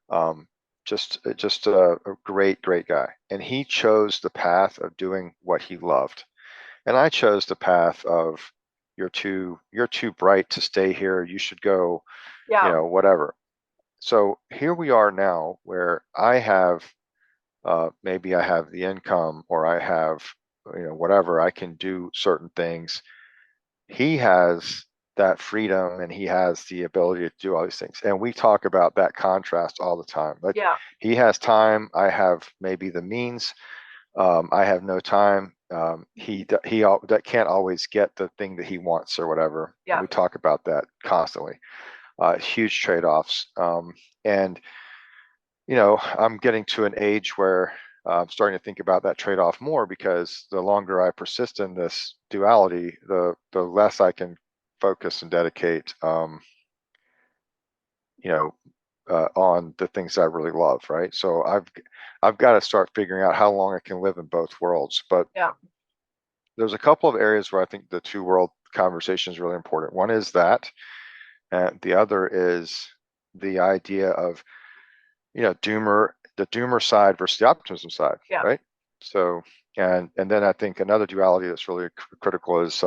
Um, just a great guy, and he chose the path of doing what he loved. And I chose the path of you're too bright to stay here. You should go, you Yeah. know, whatever. So here we are now where I have maybe I have the income or I have, you know, whatever, I can do certain things. He has that freedom and he has the ability to do all these things. And we talk about that contrast all the time. Like Yeah. he has time, I have maybe the means, I have no time. That can't always get the thing that he wants or whatever. And Yeah. we talk about that constantly. Huge trade-offs. And you know, I'm getting to an age where I'm starting to think about that trade-off more because the longer I persist in this duality, the less I can focus and dedicate, you know, on the things I really love, right? So I've got to start figuring out how long I can live in both worlds. But Yeah. there's a couple of areas where I think the two world conversation is really important. One is that, and the other is the idea of, you know, the doomer side versus the optimism side, Yeah. right? So, and then I think another duality that's really critical is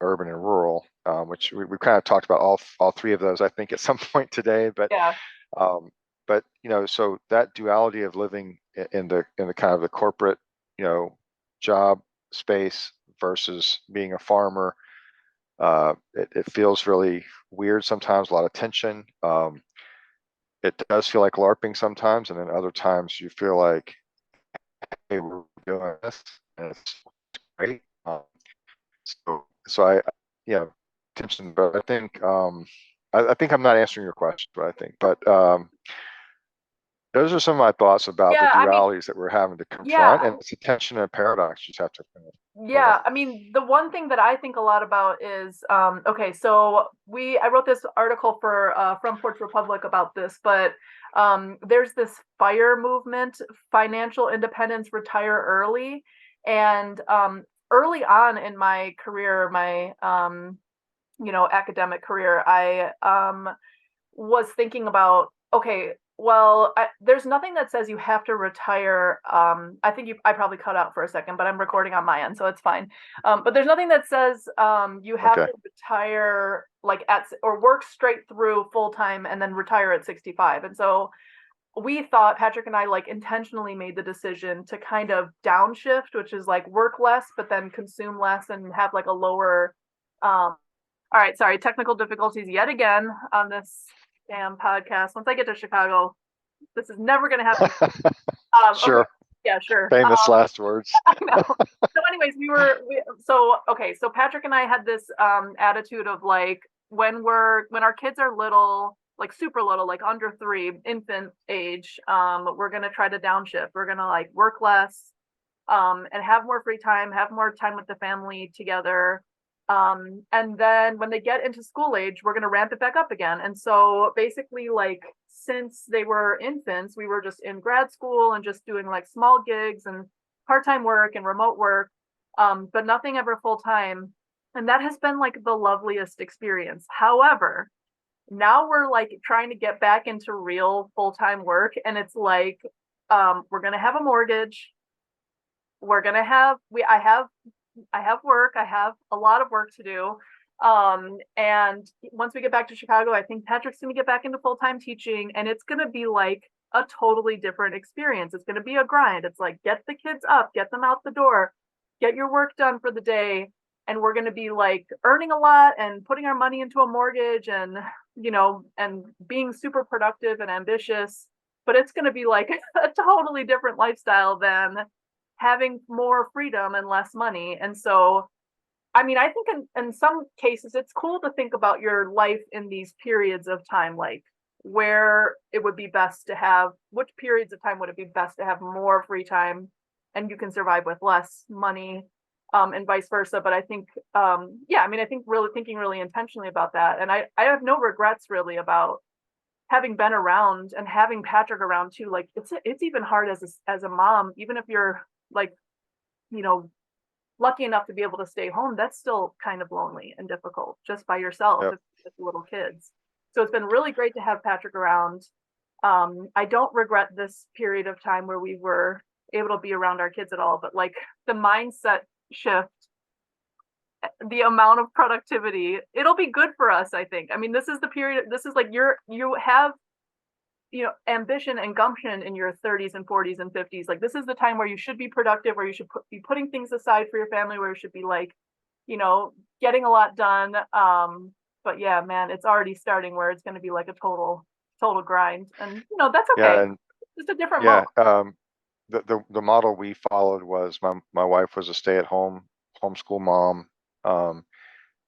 urban and rural, which we kind of talked about all three of those, I think, at some point today. Yeah. Um, but you know, so that duality of living in the kind of the corporate, you know, job space versus being a farmer, it feels really weird sometimes, a lot of tension. It does feel like LARPing sometimes, and then other times you feel like, hey, we're doing this, and it's great. So you know, tension, but I think, I think I'm not answering your question, but I think, but those are some of my thoughts about the Yeah. I mean, dualities that we're having to confront, yeah. and it's a tension and a paradox you just have to kind of deal with. Yeah, I mean, the one thing that I think a lot about is okay, so I wrote this article for From Porch Republic about this, but there's this FIRE movement, financial independence, retire early. And early on in my career, my academic career, I was thinking about, okay, well, there's nothing that says you have to retire. I think I probably cut out for a second, but I'm recording on my end, so it's fine. But there's nothing that says you have Okay. to retire like or work straight through full time and then retire at 65. And so we thought, Patrick and I, like, intentionally made the decision to kind of downshift, which is like work less, but then consume less and have like a lower. All right, sorry, technical difficulties yet again on this damn podcast. Once I get to Chicago, this is never going to happen. Okay, Sure. yeah, sure. Famous last words. I know. So, anyways, so Patrick and I had this attitude of like when our kids are little, like super little, like under 3, infant age, we're gonna try to downshift. We're gonna like work less, and have more free time, have more time with the family together. And then when they get into school age, we're going to ramp it back up again. And so basically, like, since they were infants, we were just in grad school and just doing like small gigs and part-time work and remote work. but nothing ever full time. And that has been like the loveliest experience. However, now we're like trying to get back into real full-time work, and it's like we're gonna have a mortgage. We're gonna have we I have work. I have a lot of work to do. And once we get back to Chicago, I think Patrick's gonna get back into full-time teaching, and it's gonna be like a totally different experience. It's gonna be a grind. It's like get the kids up, get them out the door, get your work done for the day, and we're gonna be like earning a lot and putting our money into a mortgage and and being super productive and ambitious. But it's gonna be like a totally different lifestyle than having more freedom and less money. And so, I mean, I think in some cases, it's cool to think about your life in these periods of time, like where it would be best to have, which periods of time would it be best to have more free time and you can survive with less money, and vice versa. But I think, yeah, I mean, I think really thinking really intentionally about that. And I have no regrets really about having been around and having Patrick around too. Like it's even hard as a mom, even if you're like, you know, lucky enough to be able to stay home, that's still kind of lonely and difficult just by yourself Yep. with little kids. So it's been really great to have Patrick around. I don't regret this period of time where we were able to be around our kids at all, but like the mindset shift, the amount of productivity, it'll be good for us, I think. I mean, this is the period, this is like you have ambition and gumption in your 30s and 40s and 50s. Like this is the time where you should be productive, where you should be putting things aside for your family, where you should be like, getting a lot done. But yeah, man, it's already starting where it's going to be like a total grind, and that's Yeah. okay. And It's a different mode. yeah, the model we followed was my wife was a stay-at-home homeschool mom. Um,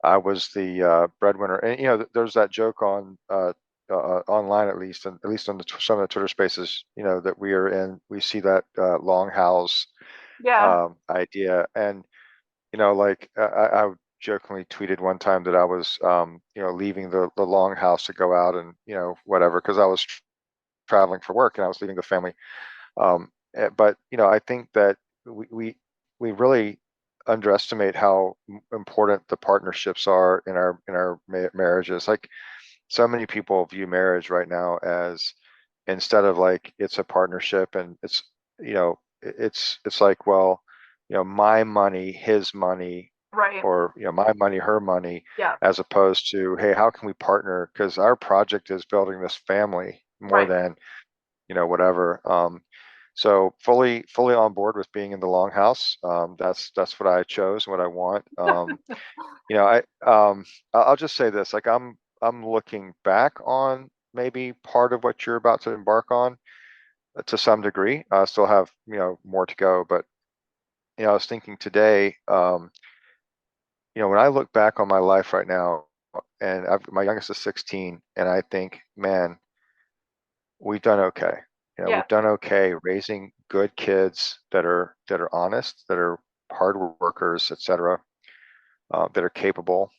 I was the breadwinner, and there's that joke on online, at least on some of the Twitter Spaces, that we are in. We see that long house Yeah. idea, and like I jokingly tweeted one time that I was leaving the long house to go out and whatever, because I was traveling for work and I was leaving the family. But I think that we we we really underestimate how important the partnerships are in our marriages. Like so many people view marriage right now as, instead of like it's a partnership and it's like, well, my money, his money, Right. or my money, her money, Yeah. as opposed to, hey, how can we partner? Because our project is building this family more Right. than whatever. So fully on board with being in the longhouse. That's what I chose, what I want. I'll just say this, like I'm looking back on maybe part of what you're about to embark on, to some degree. I still have more to go, but I was thinking today, when I look back on my life right now, and my youngest is 16, and I think, man, we've done okay. Yeah. We've done okay raising good kids that are honest, that are hard workers, etc., that are capable.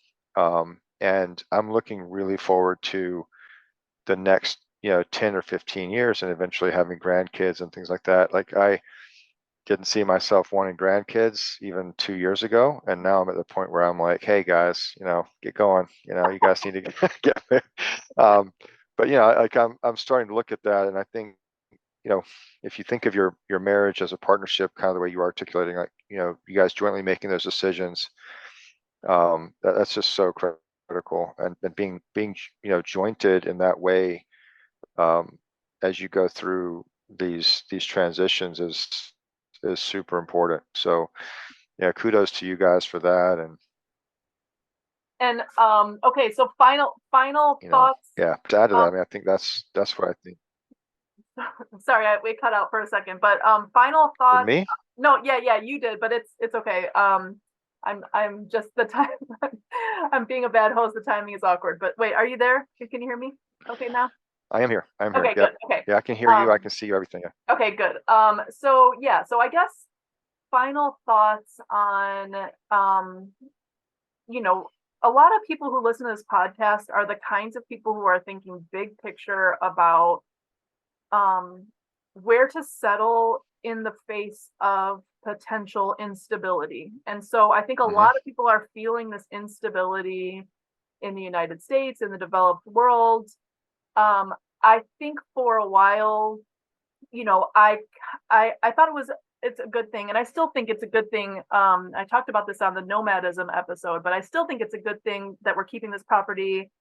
And I'm looking really forward to the next 10 or 15 years, and eventually having grandkids and things like that. Like I didn't see myself wanting grandkids even 2 years ago, and now I'm at the point where I'm like, hey guys, get going. You guys need to get there. Um, but like I'm starting to look at that, and I think if you think of your marriage as a partnership, kind of the way you were articulating, like you guys jointly making those decisions, that's just so critical, and being jointed in that way, um, as you go through these transitions is super important. So yeah, kudos to you guys for that. And And okay, so final thoughts. yeah, to add to that, Um, I mean, I think that's what I think. sorry, we cut out for a second, but final With thoughts. me, No, yeah, you did, but it's okay. I'm just the time. I'm being a bad host. The timing is awkward. But wait, are you there? Can you hear me? Okay now. I am here. I'm here. Okay, Yep. good. Okay. Yeah, I can hear you. I can see you. Everything. Yeah. Okay, good. So yeah, so I guess final thoughts on you know, a lot of people who listen to this podcast are the kinds of people who are thinking big picture about um, where to settle in the face of potential instability. And so I think a Hmm. lot of people are feeling this instability in the United States, in the developed world. Um, I think for a while, I thought it's a good thing, and I still think it's a good thing. I talked about this on the nomadism episode, but I still think it's a good thing that we're keeping this property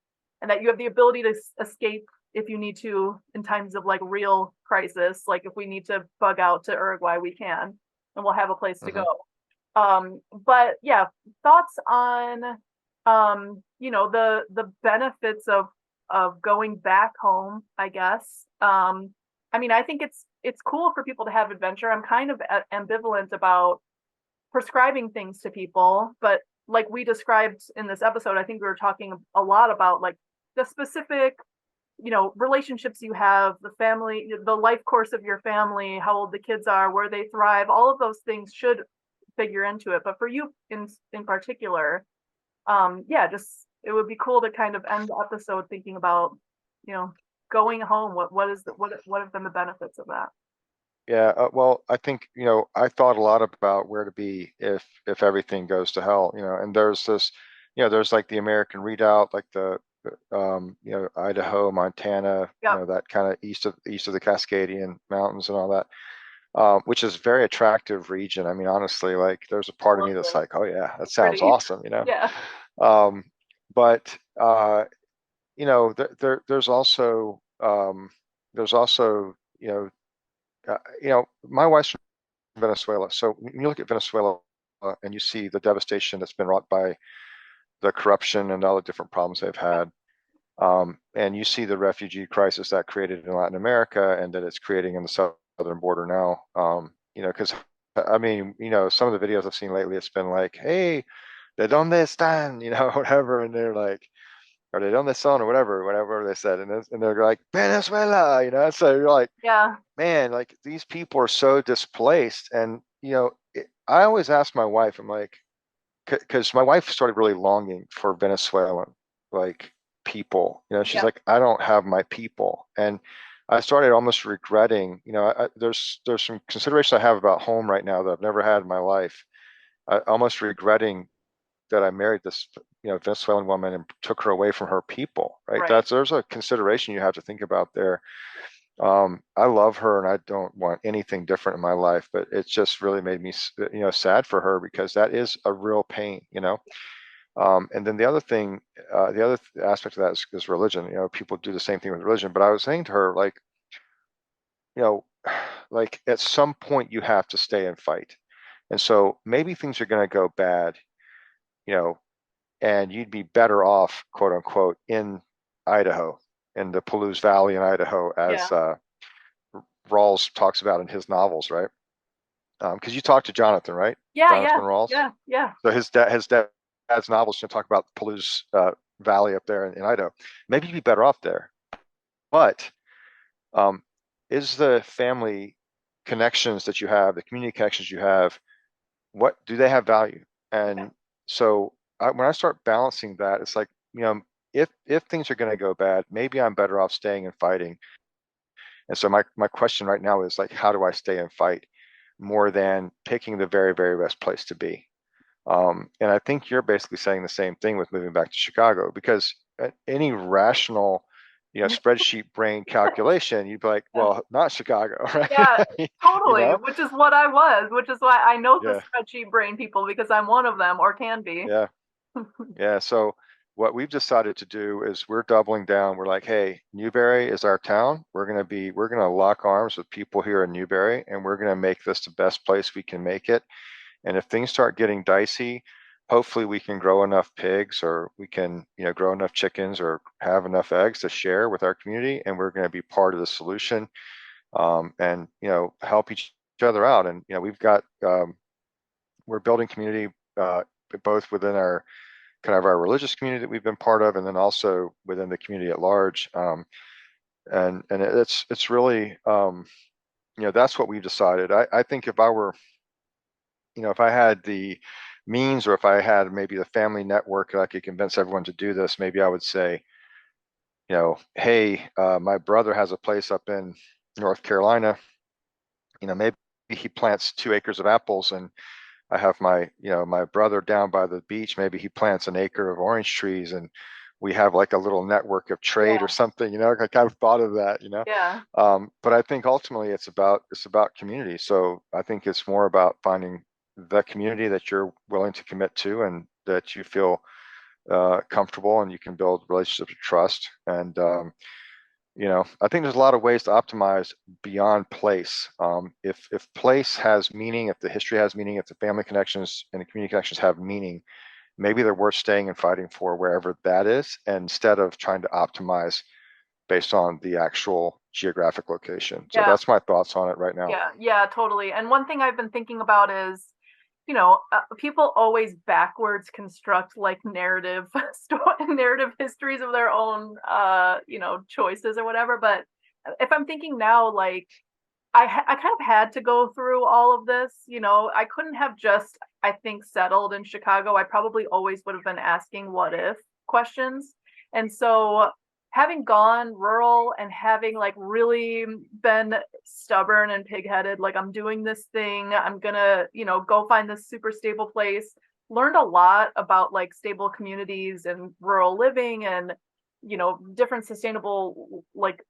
and that you have the ability to escape if you need to in times of like real crisis. Like if we need to bug out to Uruguay, we can, and we'll have a place to go. Hmm. But yeah, thoughts on the benefits of going back home, I guess. I mean, I think it's cool for people to have adventure. I'm kind of ambivalent about prescribing things to people, but like we described in this episode, I think we were talking a lot about like the specific, relationships you have, the family, the life course of your family, how old the kids are, where they thrive, all of those things should figure into it. But for you in particular, yeah, just it would be cool to kind of end the episode thinking about, you know, going home. What have been the benefits of that? Yeah, well, I think, I thought a lot about where to be if everything goes to hell, and there's this, there's like the American Redoubt, like the Idaho, Montana, Yep, that kind of east of the Cascadian Mountains and all that, which is very attractive region. I mean, honestly, like there's a part of me that's lovely, like, oh yeah, that sounds pretty. awesome. Yeah, Um, but there's also my wife's from Venezuela. So when you look at Venezuela and you see the devastation that's been wrought by the corruption and all the different problems they've had, and you see the refugee crisis that created in Latin America and that it's creating in the southern border now, because I mean, some of the videos I've seen lately, it's been like, hey, de donde están, whatever, and they're like, or de donde son, or whatever they said, and they're like Venezuela, so you're like, yeah, man, like these people are so displaced. And, I always ask my wife, I'm like, because my wife started really longing for Venezuelan, like people, she's yeah, like, I don't have my people. And I started almost regretting, there's some considerations I have about home right now that I've never had in my life. I almost regretting that I married this, Venezuelan woman and took her away from her people, right? right. There's a consideration you have to think about there. I love her and I don't want anything different in my life, but it's just really made me, sad for her because that is a real pain. And then the other thing, the other aspect of that is religion. People do the same thing with religion, but I was saying to her, like, you know, like at some point you have to stay and fight. And so maybe things are going to go bad, you know, and you'd be better off, quote unquote, in Idaho, in the Palouse Valley in Idaho, Yeah, as Rawls talks about in his novels, right? Because you talked to Jonathan, right? yeah, yeah, Jonathan Rawls. yeah, yeah, So his dad's novels talk about the Palouse Valley up there in Idaho. Maybe you'd be better off there. But um, is the family connections that you have, the community connections you have, what do they have value? yeah, And so when I start balancing that, it's like, if things are going to go bad, maybe I'm better off staying and fighting. And so my question right now is like, how do I stay and fight more than picking the very, very best place to be? And I think you're basically saying the same thing with moving back to Chicago, because any rational, spreadsheet brain calculation, you'd be like, yeah. well, not Chicago, right? Yeah, You totally. know? Which is what I was, which is why I know the Yeah, spreadsheet brain people because I'm one of them or can be. yeah, yeah. So what we've decided to do is we're doubling down. We're like, hey, Newberry is our town. We're gonna lock arms with people here in Newberry, and we're gonna make this the best place we can make it. And if things start getting dicey, hopefully we can grow enough pigs, or we can, grow enough chickens or have enough eggs to share with our community. And we're going to be part of the solution, and, help each other out. And, we're building community, both within our kind of our religious community that we've been part of, and then also within the community at large. And it's really, that's what we've decided. I think if I were, if I had the means, or if I had maybe the family network that I could convince everyone to do this, maybe I would say, hey, my brother has a place up in North Carolina, maybe he plants 2 acres of apples, and I have my brother down by the beach. Maybe he plants an acre of orange trees, and we have like a little network of trade or Yeah. something. I kind of thought of that. Yeah. But I think ultimately it's about community. So I think it's more about finding the community that you're willing to commit to and that you feel comfortable, and you can build relationships of trust. And I think there's a lot of ways to optimize beyond place. If place has meaning, if the history has meaning, if the family connections and the community connections have meaning, maybe they're worth staying and fighting for wherever that is, instead of trying to optimize based on the actual geographic location. So Yeah. that's my thoughts on it right now. Yeah. Yeah, totally. And one thing I've been thinking about is, people always backwards construct like narrative narrative histories of their own choices or whatever. But if I'm thinking now, like I kind of had to go through all of this. I couldn't have just, I think, settled in Chicago. I probably always would have been asking what if questions. And so having gone rural and having like really been stubborn and pigheaded, like I'm doing this thing, I'm gonna, go find this super stable place, learned a lot about like stable communities and rural living and different sustainable like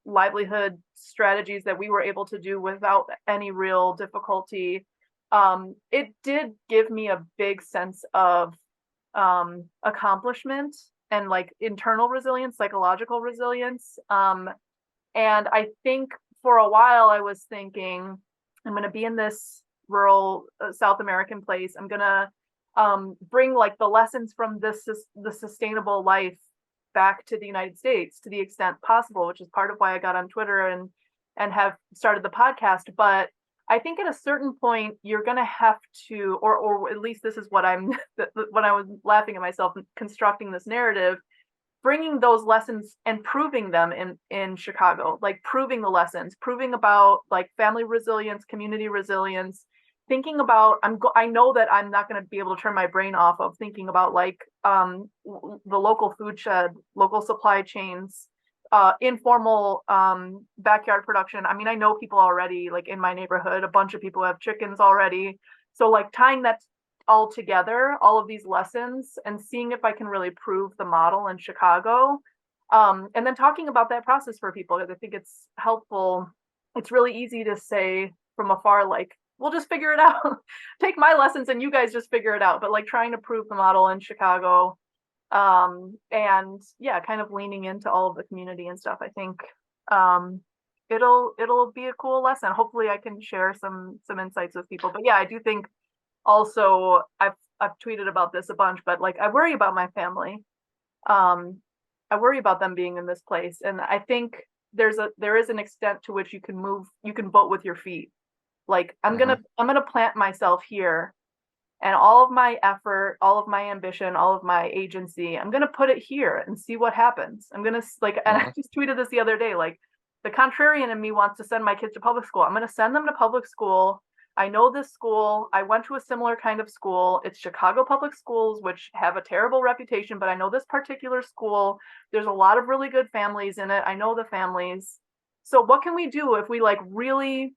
livelihood strategies that we were able to do without any real difficulty. It did give me a big sense of accomplishment and like internal resilience, psychological resilience. And I think for a while I was thinking, I'm going to be in this rural South American place. I'm going to bring like the lessons from the sustainable life back to the United States to the extent possible, which is part of why I got on Twitter and have started the podcast. But I think at a certain point you're going to have to, or at least this is what I'm when I was laughing at myself constructing this narrative, bringing those lessons and proving them in Chicago, like proving the lessons, proving about like family resilience, community resilience, thinking about I know that I'm not going to be able to turn my brain off of thinking about like the local food shed, local supply chains, informal backyard production. I mean, I know people already, like in my neighborhood, a bunch of people have chickens already. So like tying that all together, all of these lessons, and seeing if I can really prove the model in Chicago. And then talking about that process for people, because I think it's helpful. It's really easy to say from afar, like, we'll just figure it out. Take my lessons and you guys just figure it out. But like trying to prove the model in Chicago, and yeah, kind of leaning into all of the community and stuff. I think it'll be a cool lesson. Hopefully I can share some insights with people. But yeah, I do think also I've tweeted about this a bunch, but like I worry about my family. Um, I worry about them being in this place, and I think there is an extent to which you can vote with your feet. Like Hmm. I'm gonna plant myself here, and all of my effort, all of my ambition, all of my agency, I'm gonna put it here and see what happens. I'm gonna like, and I Hmm. just tweeted this the other day, like the contrarian in me wants to send my kids to public school. I'm gonna send them to public school. I know this school. I went to a similar kind of school. It's Chicago Public Schools, which have a terrible reputation, but I know this particular school. There's a lot of really good families in it. I know the families. So what can we do if we like really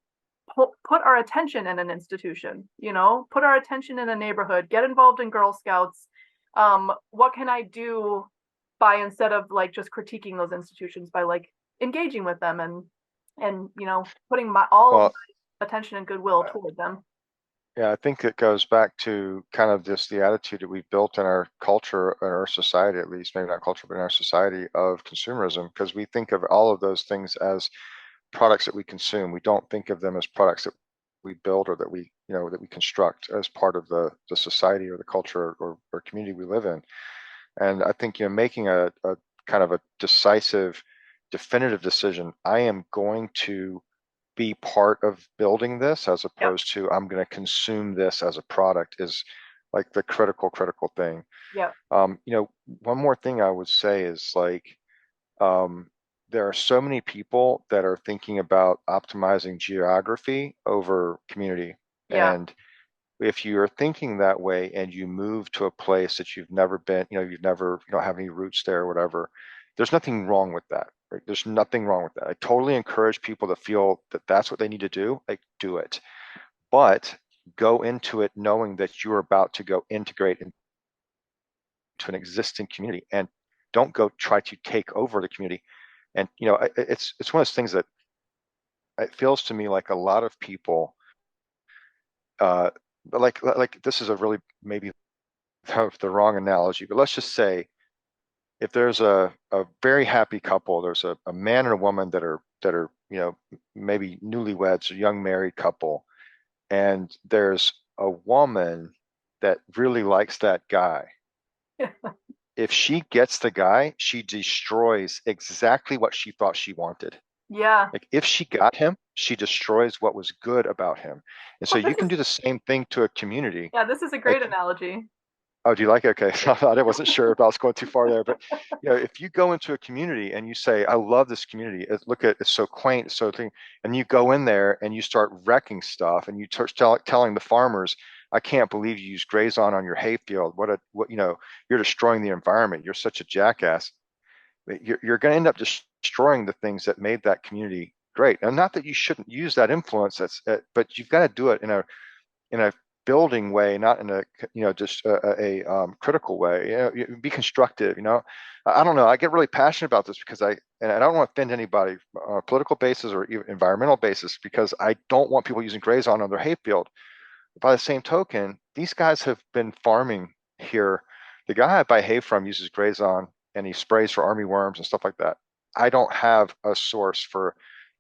put our attention in an institution, put our attention in a neighborhood, get involved in Girl Scouts? What can I do by, instead of like just critiquing those institutions, by like engaging with them and putting my all of Well, my attention and goodwill uh, toward them. yeah, I think it goes back to kind of just the attitude that we've built in our culture, or our society, at least, maybe not culture, but in our society, of consumerism, because we think of all of those things as products that we consume. We don't think of them as products that we build, or that we construct as part of the society or the culture, or community we live in. And I think, making a kind of a decisive, definitive decision, I am going to be part of building this, as Yep. opposed to I'm going to consume this as a product, is like the critical thing. Yep. One more thing I would say is, like, um, there are so many people that are thinking about optimizing geography over community. Yeah. And if you're thinking that way and you move to a place that you've never been, you don't have any roots there or whatever, there's nothing wrong with that. Right? There's nothing wrong with that. I totally encourage people to feel that that's what they need to do. Like, do it. but go into it knowing that you're about to go integrate into an existing community, and don't go try to take over the community. And it's one of those things that it feels to me like a lot of people, uh, like this is a really maybe the wrong analogy, but let's just say if there's a very happy couple, there's a man and a woman that are maybe newlyweds, a young married couple, and there's a woman that really likes that guy. If she gets the guy, she destroys exactly what she thought she wanted. Yeah. Like if she got him, she destroys what was good about him. And so Oh, you can do the same thing to a community. this is a great Like, analogy. oh, do you like it? Okay. So I wasn't sure if I was going too far there, but if you go into a community and you say, I love this community. Look at it's so quaint, it's so thing, and you go in there and you start wrecking stuff and you start telling the farmers, I can't believe you use Grazon on your hayfield. You're destroying the environment. You're such a jackass. You're going to end up destroying the things that made that community great. And not that you shouldn't use that influence, but you've got to do it in a building way, not in a just a critical way. Be constructive. I don't know. I get really passionate about this because and I don't want to offend anybody on a political basis or even environmental basis, because I don't want people using Grazon on their hayfield. By the same token, these guys have been farming here. The guy I buy hay from uses Grazon and he sprays for army worms and stuff like that. I don't have a source for,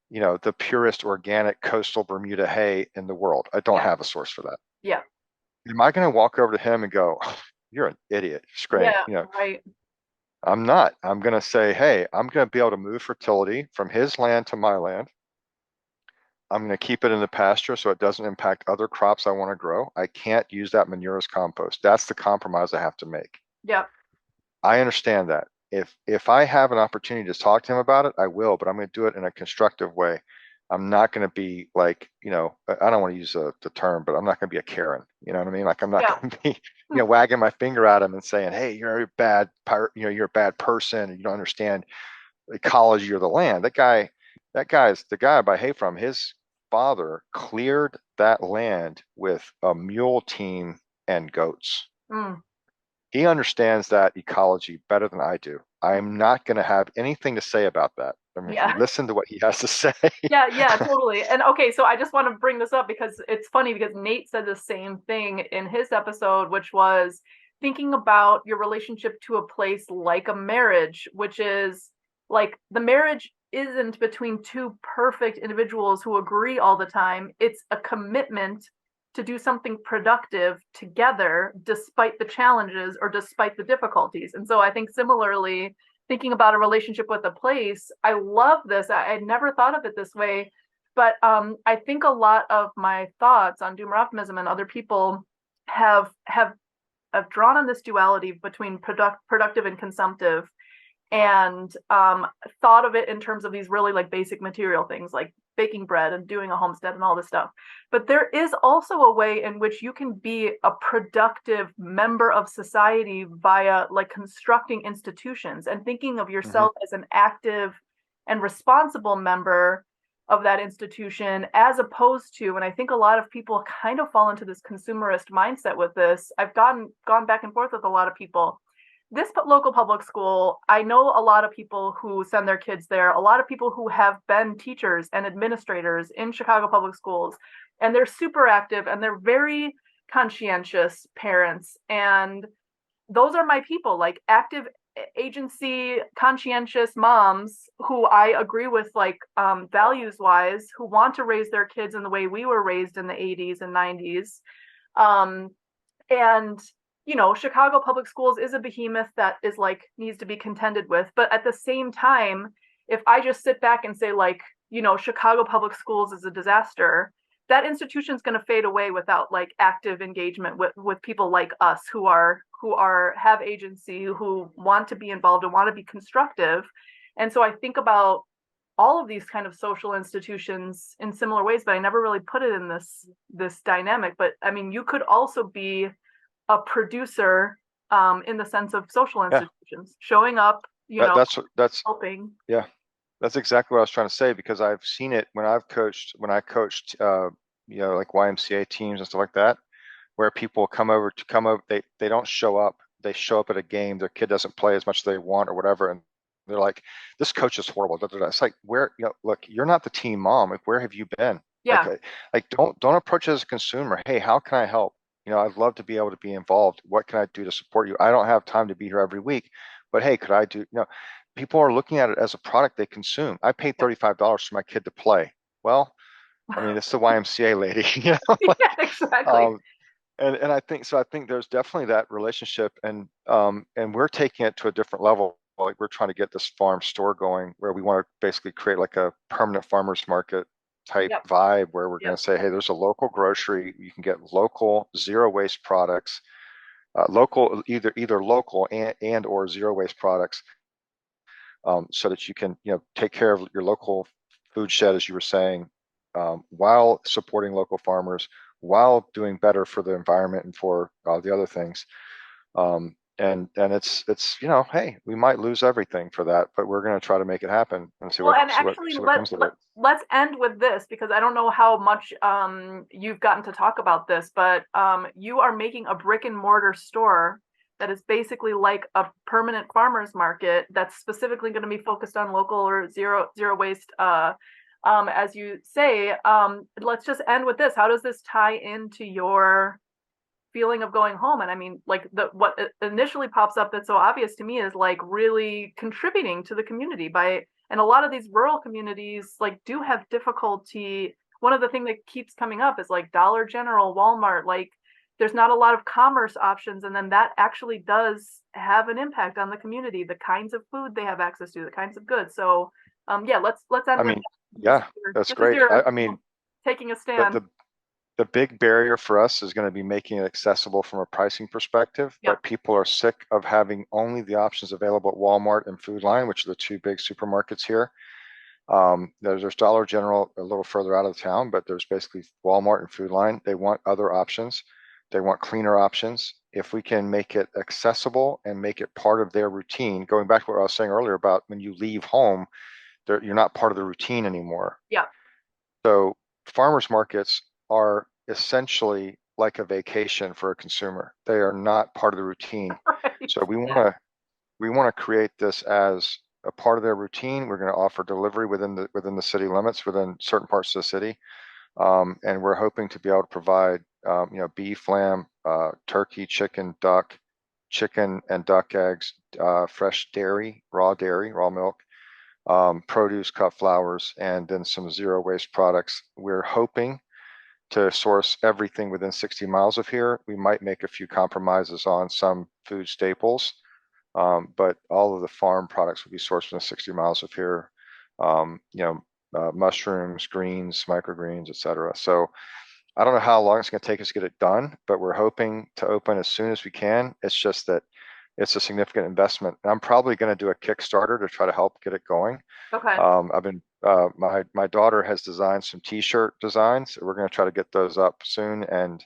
the purest organic coastal Bermuda hay in the world. I don't Yeah. have a source for that. Yeah. Am I going to walk over to him and go, "Oh, you're an idiot, spraying?" Yeah. Right. I'm not. I'm going to say, hey, I'm going to be able to move fertility from his land to my land. I'm going to keep it in the pasture so it doesn't impact other crops I want to grow. I can't use that manure as compost. That's the compromise I have to make. Yep. I understand that. If I have an opportunity to talk to him about it, I will, but I'm going to do it in a constructive way. I'm not going to be like, I don't want to use the term, but I'm not going to be a Karen. You know what I mean? Like I'm not Yeah. going to be, wagging my finger at him and saying, "Hey, you're a bad pirate, you're a bad person, and you don't understand ecology or the land." That guy's the guy I buy hay from. His father cleared that land with a mule team and goats. Mm. He understands that ecology better than I do. I am not going to have anything to say about that. I mean, Yeah. listen to what he has to say. Yeah, yeah, totally. And okay, so I just want to bring this up because it's funny because Nate said the same thing in his episode, which was thinking about your relationship to a place like a marriage, which is like the marriage isn't between two perfect individuals who agree all the time. It's a commitment to do something productive together despite the challenges or despite the difficulties. And so I think similarly, thinking about a relationship with a place, I love this. I never thought of it this way, but I think a lot of my thoughts on doomer optimism and other people have drawn on this duality between productive and consumptive, and thought of it in terms of these really like basic material things like baking bread and doing a homestead and all this stuff. But there is also a way in which you can be a productive member of society via like constructing institutions and thinking of yourself as an active and responsible member of that institution, as opposed to, and I think a lot of people kind of fall into this consumerist mindset with this. I've gone back and forth with a lot of people. This local public school, I know a lot of people who send their kids there, a lot of people who have been teachers and administrators in Chicago public schools, and they're super active and they're very conscientious parents. And those are my people, like active agency, conscientious moms who I agree with, like values wise, who want to raise their kids in the way we were raised in the 80s and 90s. And Chicago public schools is a behemoth that is like needs to be contended with. But at the same time, if I just sit back and say like, Chicago public schools is a disaster, that institution is going to fade away without like active engagement with people like us who have agency, who want to be involved and want to be constructive. And so I think about all of these kind of social institutions in similar ways, but I never really put it in this dynamic. But I mean, you could also be a producer in the sense of social institutions, showing up, That's helping. yeah, that's exactly what I was trying to say, because I've seen it when I coached like YMCA teams and stuff like that, where people come over, they don't show up. They show up at a game, their kid doesn't play as much as they want or whatever, and they're like, this coach is horrible. Da, da, da. It's like, where, look, you're not the team mom. Like, where have you been? Like, Yeah. like don't approach it as a consumer. Hey, how can I help? I'd love to be able to be involved. What can I do to support you? I don't have time to be here every week, but hey, could I do, people are looking at it as a product they consume. I paid $35 for my kid to play. Well, I mean, it's the YMCA lady, Yeah, exactly. um, and I think so. I think there's definitely that relationship, and we're taking it to a different level. Like, we're trying to get this farm store going where we want to basically create like a permanent farmers market type Yep. vibe where we're going Yep. to say, hey, there's a local grocery. You can get local zero waste products, local either local and or zero waste products, so that you can take care of your local food shed, as you were saying, while supporting local farmers, while doing better for the environment and for the other things. And it's hey, we might lose everything for that, but we're going to try to make it happen and see Well, what and see what actually, see what comes of it. let's end with this because I don't know how much you've gotten to talk about this, but you are making a brick and mortar store that is basically like a permanent farmers market that's specifically going to be focused on local or zero waste. As you say, let's just end with this. How does this tie into your feeling of going home? And I mean, like, what initially pops up that's so obvious to me is like really contributing to the community by, and a lot of these rural communities like do have difficulty. One of the things that keeps coming up is like Dollar General, Walmart, like there's not a lot of commerce options, and then that actually does have an impact on the community, the kinds of food they have access to, the kinds of goods. So yeah, let's end I with mean, this. yeah, that's This is great. your I mean, taking a the stand. the the big barrier for us is going to be making it accessible from a pricing perspective, Yeah. but people are sick of having only the options available at Walmart and Food Line, which are the two big supermarkets here. There's Dollar General a little further out of town, but there's basically Walmart and Food Line. They want other options. They want cleaner options. If we can make it accessible and make it part of their routine, going back to what I was saying earlier about when you leave home, you're not part of the routine anymore. Yeah. So farmers markets are essentially like a vacation for a consumer. They are not part of the routine. Right. So we want to create this as a part of their routine. We're going to offer delivery within the city limits, within certain parts of the city, and we're hoping to be able to provide beef, lamb, turkey, chicken, duck, chicken and duck eggs, fresh dairy, raw milk, produce, cut flowers, and then some zero waste products. We're hoping to source everything within 60 miles of here. We might make a few compromises on some food staples, but all of the farm products will be sourced within 60 miles of here. Mushrooms, greens, microgreens, etc. So I don't know how long it's going to take us to get it done, but we're hoping to open as soon as we can. It's just that it's a significant investment. I'm probably going to do a Kickstarter to try to help get it going. Okay. I've been my daughter has designed some T-shirt designs. We're going to try to get those up soon and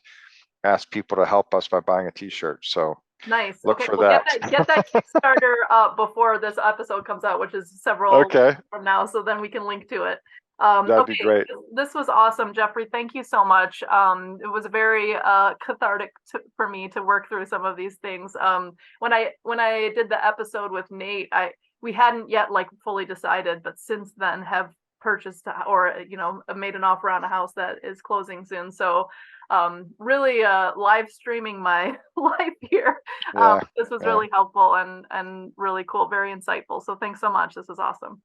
ask people to help us by buying a T-shirt. So Nice. look Okay. for Well, that. get that Kickstarter before this episode comes out, which is several Okay, from now, so then we can link to it. that'd be Okay. great. This was awesome, Geoffrey. Thank you so much. It was very cathartic for me to work through some of these things. When I did the episode with Nate, we hadn't yet like fully decided, but since then have purchased or made an offer on a house that is closing soon. So really live streaming my life here. Yeah, This was yeah, really helpful and really cool, very insightful. So thanks so much. This was awesome.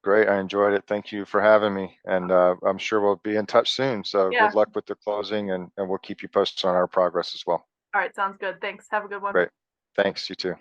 great. I enjoyed it. Thank you for having me, and I'm sure we'll be in touch soon. So Yeah. good luck with the closing, and we'll keep you posted on our progress as well. All right. Sounds good. Thanks. Have a good one. Great. Thanks. You too.